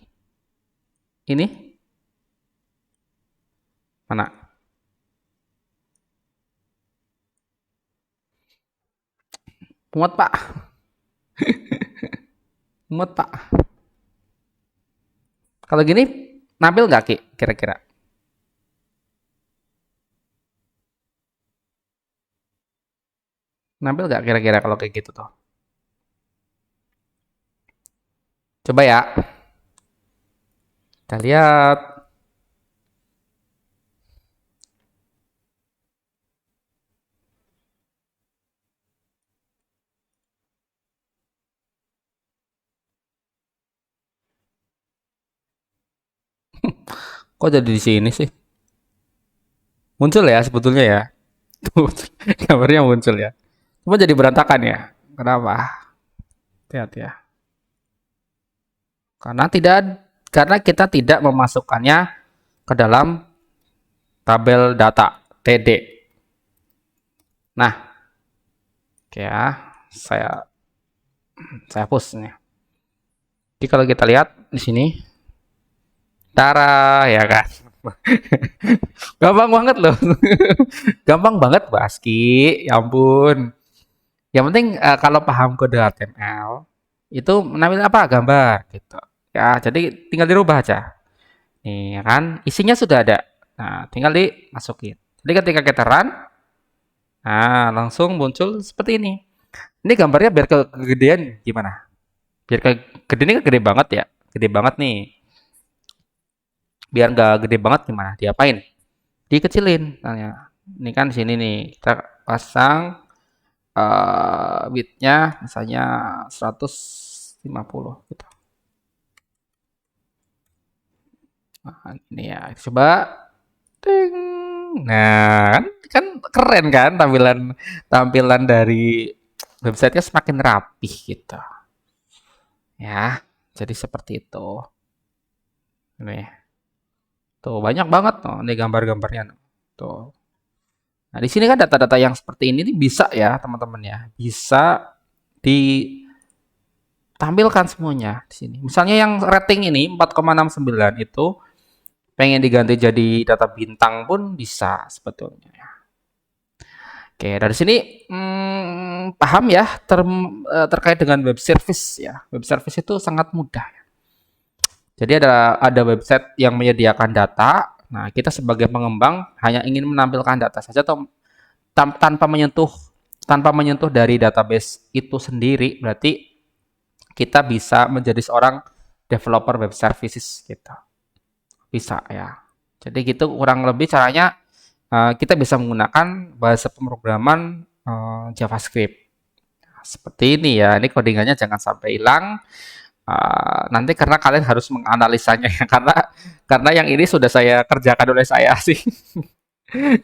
Ini? Mana? Muat, Pak. Muat, Pak. Kalau gini, nampil nggak, Ki? Kira-kira? Nampil nggak kira-kira kalau kayak gitu tuh? Coba ya. Kita lihat. Kok jadi di sini sih? Muncul ya sebetulnya ya. Tuh, gambarnya muncul ya. Cuma jadi berantakan ya. Kenapa? Hati-hati ya. Karena tidak karena kita tidak memasukkannya ke dalam tabel data TD. Nah, oke ya, saya hapus nih. Jadi kalau kita lihat di sini, tara ya kan. Gampang banget loh. Gampang banget Baski, ya ampun. Yang penting kalau paham kode HTML itu menampilkan apa gambar gitu. Ya, jadi tinggal dirubah aja. Nih ya kan, isinya sudah ada. Nah, tinggal dimasukin. Jadi ketika kita run, nah langsung muncul seperti ini. Ini gambarnya biar kegedean gimana? Biar gede ini kan gede banget ya. Gede banget nih. Biar nggak gede banget gimana? Diapain? Dikecilin. Nah, ini kan di sini nih. Kita pasang width-nya misalnya 150 gitu. Nah, ini ya. Coba. Ting. Nah, kan keren kan tampilan tampilan dari websitenya semakin rapih gitu. Ya, jadi seperti itu. Nih, tuh banyak banget tuh nih gambar-gambarnya. Tuh. Nah, di sini kan data-data yang seperti ini nih bisa ya, teman-teman ya. Bisa ditampilkan semuanya di sini. Misalnya yang rating ini 4,69 itu pengen diganti jadi data bintang pun bisa sebetulnya. Oke, dari sini paham ya terkait dengan web service ya. Web service itu sangat mudah. Jadi ada website yang menyediakan data. Nah, kita sebagai pengembang hanya ingin menampilkan data saja atau tanpa menyentuh dari database itu sendiri. Berarti kita bisa menjadi seorang developer web services gitu. Bisa ya. Jadi gitu kurang lebih caranya kita bisa menggunakan bahasa pemrograman JavaScript. Seperti ini ya. Ini codingannya jangan sampai hilang. Nanti karena kalian harus menganalisanya ya karena yang ini sudah saya kerjakan oleh saya sih.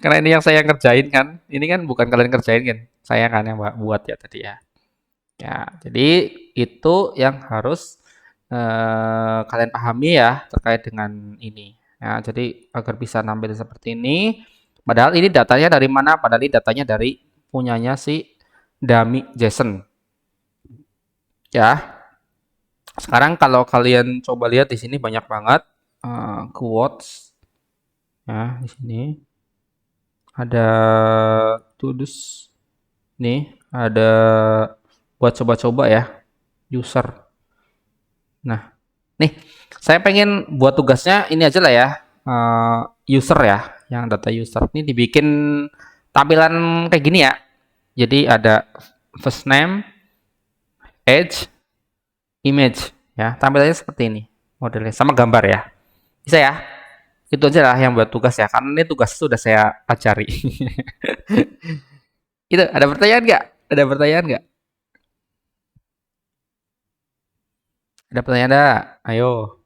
Karena ini yang saya kerjain kan. Ini kan bukan kalian kerjain kan. Saya kan yang buat ya tadi ya. Ya, jadi itu yang harus kalian pahami ya terkait dengan ini. Ya, jadi agar bisa nampil seperti ini. Padahal ini datanya dari mana? Padahal ini datanya dari punyanya si Dami Jason. Ya, sekarang kalau kalian coba lihat di sini banyak banget quotes. Ya, di sini ada to-dos nih, ada buat coba-coba ya, user. Nah, nih, saya pengen buat tugasnya ini aja lah ya, user ya, yang data user ini dibikin tampilan kayak gini ya. Jadi ada first name, age, image, ya. Tampilannya seperti ini, modelnya sama gambar ya. Bisa ya? Itu aja lah yang buat tugas ya, karena ini tugas sudah saya ajari. Itu ada pertanyaan nggak? Ada pertanyaan nggak? Ada pertanyaan nggak? Ayo,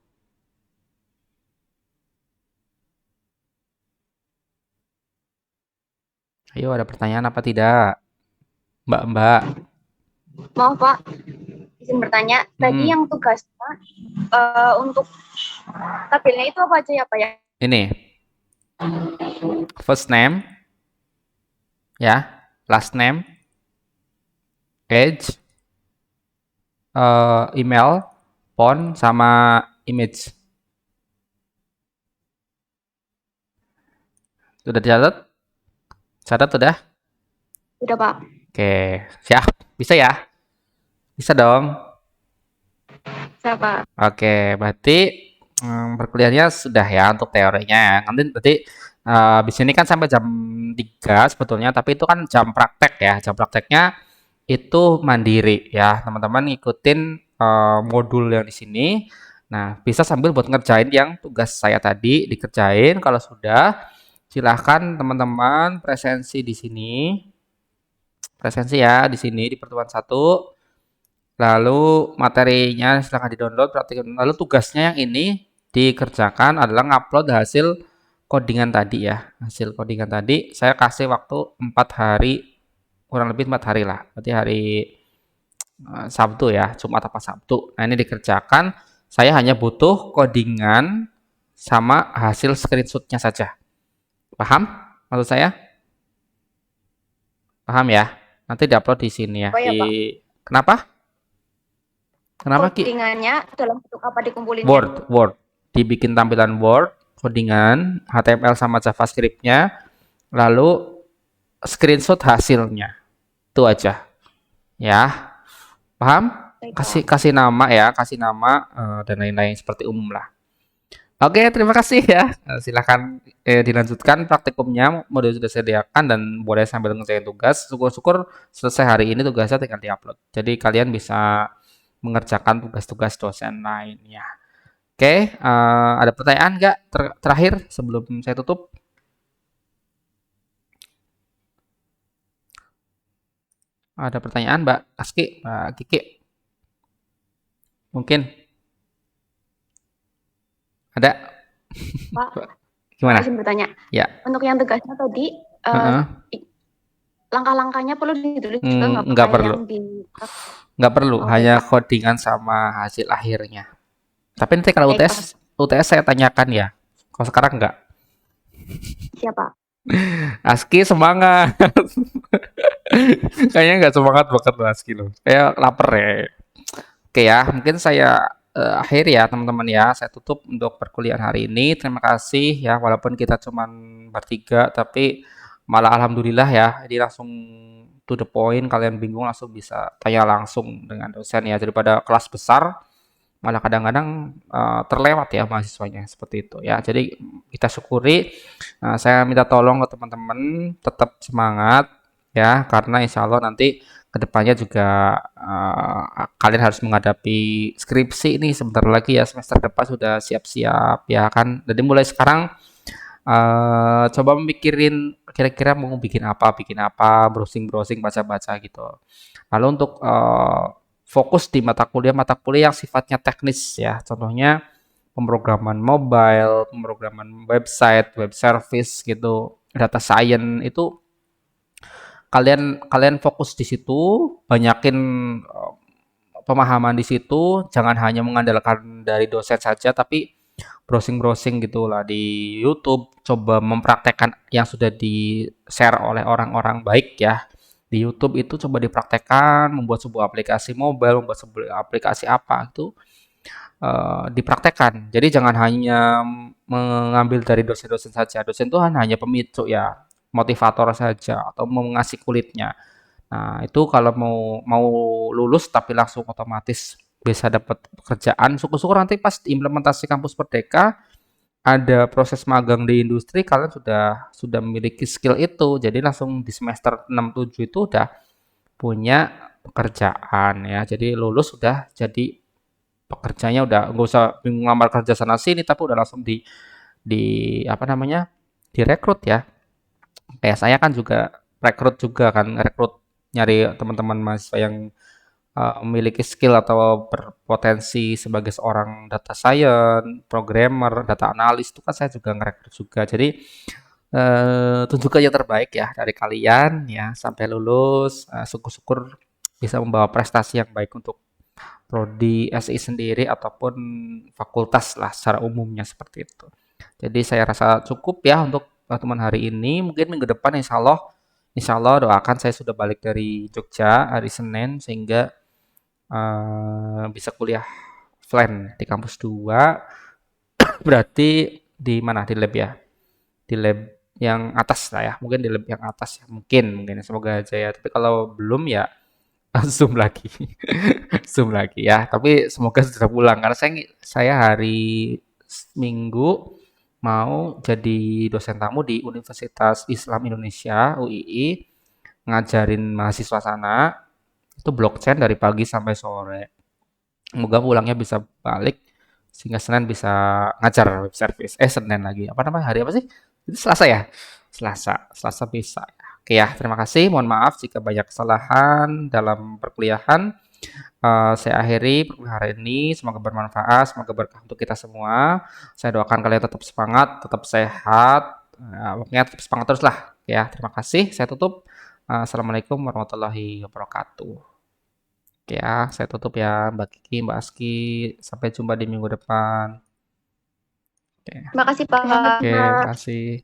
ayo ada pertanyaan apa tidak? Mbak-mbak. Maaf Pak, izin bertanya. Tadi Hmm, yang tugasnya untuk tabelnya itu apa aja ya Pak ya? ini first name ya, last name, age, email, phone sama image. Sudah dicatat? Catat sudah? Udah Pak. Oke, siap. Bisa ya? Bisa dong. Siapa? Oke, berarti perkuliahannya sudah ya untuk teorinya ya. Nanti berarti di sini kan sampai jam 3 sebetulnya, tapi itu kan jam praktek ya. Jam prakteknya itu mandiri ya. Teman-teman ngikutin modul yang di sini. Nah, bisa sambil buat ngerjain yang tugas saya tadi dikerjain. Kalau sudah, silahkan teman-teman presensi di sini. Presensi ya di sini di pertemuan satu. Lalu materinya silahkan di-download, praktikum. Lalu tugasnya yang ini dikerjakan adalah ngupload hasil codingan tadi ya. Hasil codingan tadi saya kasih waktu 4 hari, kurang lebih 4 hari lah. Berarti hari Sabtu ya, Jumat apa Sabtu. Nah, ini dikerjakan. Saya hanya butuh codingan sama hasil screenshotnya saja. Paham maksud saya? Paham ya? Nanti diupload di sini ya. Apa ya Pak? Kenapa? Kenapa Ki? Codingannya dalam bentuk apa dikumpulinnya? Word. Dibikin tampilan Word, codingan, HTML sama JavaScript-nya, lalu screenshot hasilnya. Itu aja. Ya, paham? Baik, Kasih Pak. kasih nama ya, kasih nama dan lain-lain seperti umum lah. Oke, terima kasih ya. Silakan dilanjutkan praktikumnya, modul sudah saya sediakan dan boleh sambil ngerjain tugas. Syukur-syukur selesai hari ini tugasnya tinggal diupload. Jadi kalian bisa mengerjakan tugas-tugas dosen lainnya. Oke, ada pertanyaan nggak terakhir sebelum saya tutup? Ada pertanyaan Mbak Aski, Mbak Kiki? Mungkin ada? Pak, Gimana? izin bertanya. Ya, Untuk yang tugasnya tadi, heeh. langkah-langkahnya perlu ditulis juga nggak Pak? Nggak Kayak perlu, yang di... nggak perlu, Oh, baik hanya Pak. codingan sama hasil akhirnya. Tapi nanti kalau Baik Pak. UTS saya tanyakan ya. Kalau sekarang nggak. Siapa? Aski semangat. Kayaknya nggak semangat banget loh Aski loh. Kayak lapar ya. Oke ya, mungkin saya akhir ya teman-teman ya. Saya tutup untuk perkuliahan hari ini. Terima kasih ya, walaupun kita cuma bertiga, tapi malah alhamdulillah ya. Jadi langsung to the point. Kalian bingung langsung bisa tanya langsung dengan dosen ya. Daripada kelas besar, malah kadang-kadang terlewat ya mahasiswanya seperti itu ya. Jadi kita syukuri. Saya minta tolong ke teman-teman tetap semangat ya, karena insya Allah nanti kedepannya juga kalian harus menghadapi skripsi ini sebentar lagi ya, semester depan sudah siap-siap ya kan. Jadi mulai sekarang coba mikirin kira-kira mau bikin apa, browsing-browsing, baca-baca gitu. Lalu untuk fokus di mata kuliah yang sifatnya teknis ya, contohnya pemrograman mobile, pemrograman website, web service gitu, data science itu kalian kalian fokus di situ, banyakin pemahaman di situ, jangan hanya mengandalkan dari dosen saja, tapi browsing-browsing gitulah di YouTube, coba mempraktekkan yang sudah di-share oleh orang-orang baik ya. Di YouTube itu coba dipraktekkan, membuat sebuah aplikasi mobile, membuat sebuah aplikasi apa itu dipraktekkan. Jadi jangan hanya mengambil dari dosen-dosen saja. Dosen itu hanya pemicu ya, motivator saja atau mengasih kulitnya. Nah, itu kalau mau mau lulus tapi langsung otomatis bisa dapat pekerjaan, syukur-syukur nanti pas implementasi kampus Merdeka ada proses magang di industri, kalian sudah memiliki skill itu. Jadi langsung di semester 6 7 itu udah punya pekerjaan ya. Jadi lulus sudah jadi pekerjanya, udah nggak usah bingung ngelamar kerja sana sini, tapi udah langsung di apa namanya, direkrut ya. Kayak saya kan juga rekrut juga kan, rekrut nyari teman-teman mahasiswa yang memiliki skill atau berpotensi sebagai seorang data science, programmer, data analis itu kan saya juga ngerekrut juga. Jadi tunjukkan yang terbaik ya dari kalian ya sampai lulus. Syukur-syukur bisa membawa prestasi yang baik untuk prodi SI sendiri ataupun fakultas lah secara umumnya seperti itu. Jadi saya rasa cukup ya untuk teman hari ini. Mungkin minggu depan insya Allah doakan saya sudah balik dari Jogja hari Senin sehingga bisa kuliah offline di kampus 2. Berarti di mana? Di lab ya? Di lab yang atas lah ya. Mungkin di lab yang atas ya. Mungkin semoga aja ya. Tapi kalau belum ya Zoom lagi. Zoom lagi ya. Tapi semoga sudah pulang karena saya hari Minggu mau jadi dosen tamu di Universitas Islam Indonesia UII, ngajarin mahasiswa sana itu blockchain dari pagi sampai sore. Semoga pulangnya bisa balik sehingga Senin bisa ngajar web service. Senin lagi. Apa namanya? Hari apa sih? Itu Selasa ya? Selasa bisa. Oke ya, terima kasih. Mohon maaf jika banyak kesalahan dalam perkuliahan. Saya akhiri perkuliahan hari ini. Semoga bermanfaat, semoga berkah untuk kita semua. Saya doakan kalian tetap semangat, tetap sehat. Pokoknya tetap semangat terus lah. Ya, terima kasih. Saya tutup. Assalamualaikum warahmatullahi wabarakatuh. Oke ya, saya tutup ya Mbak Kiki, Mbak Aski. Sampai jumpa di minggu depan. Oke, Terima kasih Pak. oke, makasih.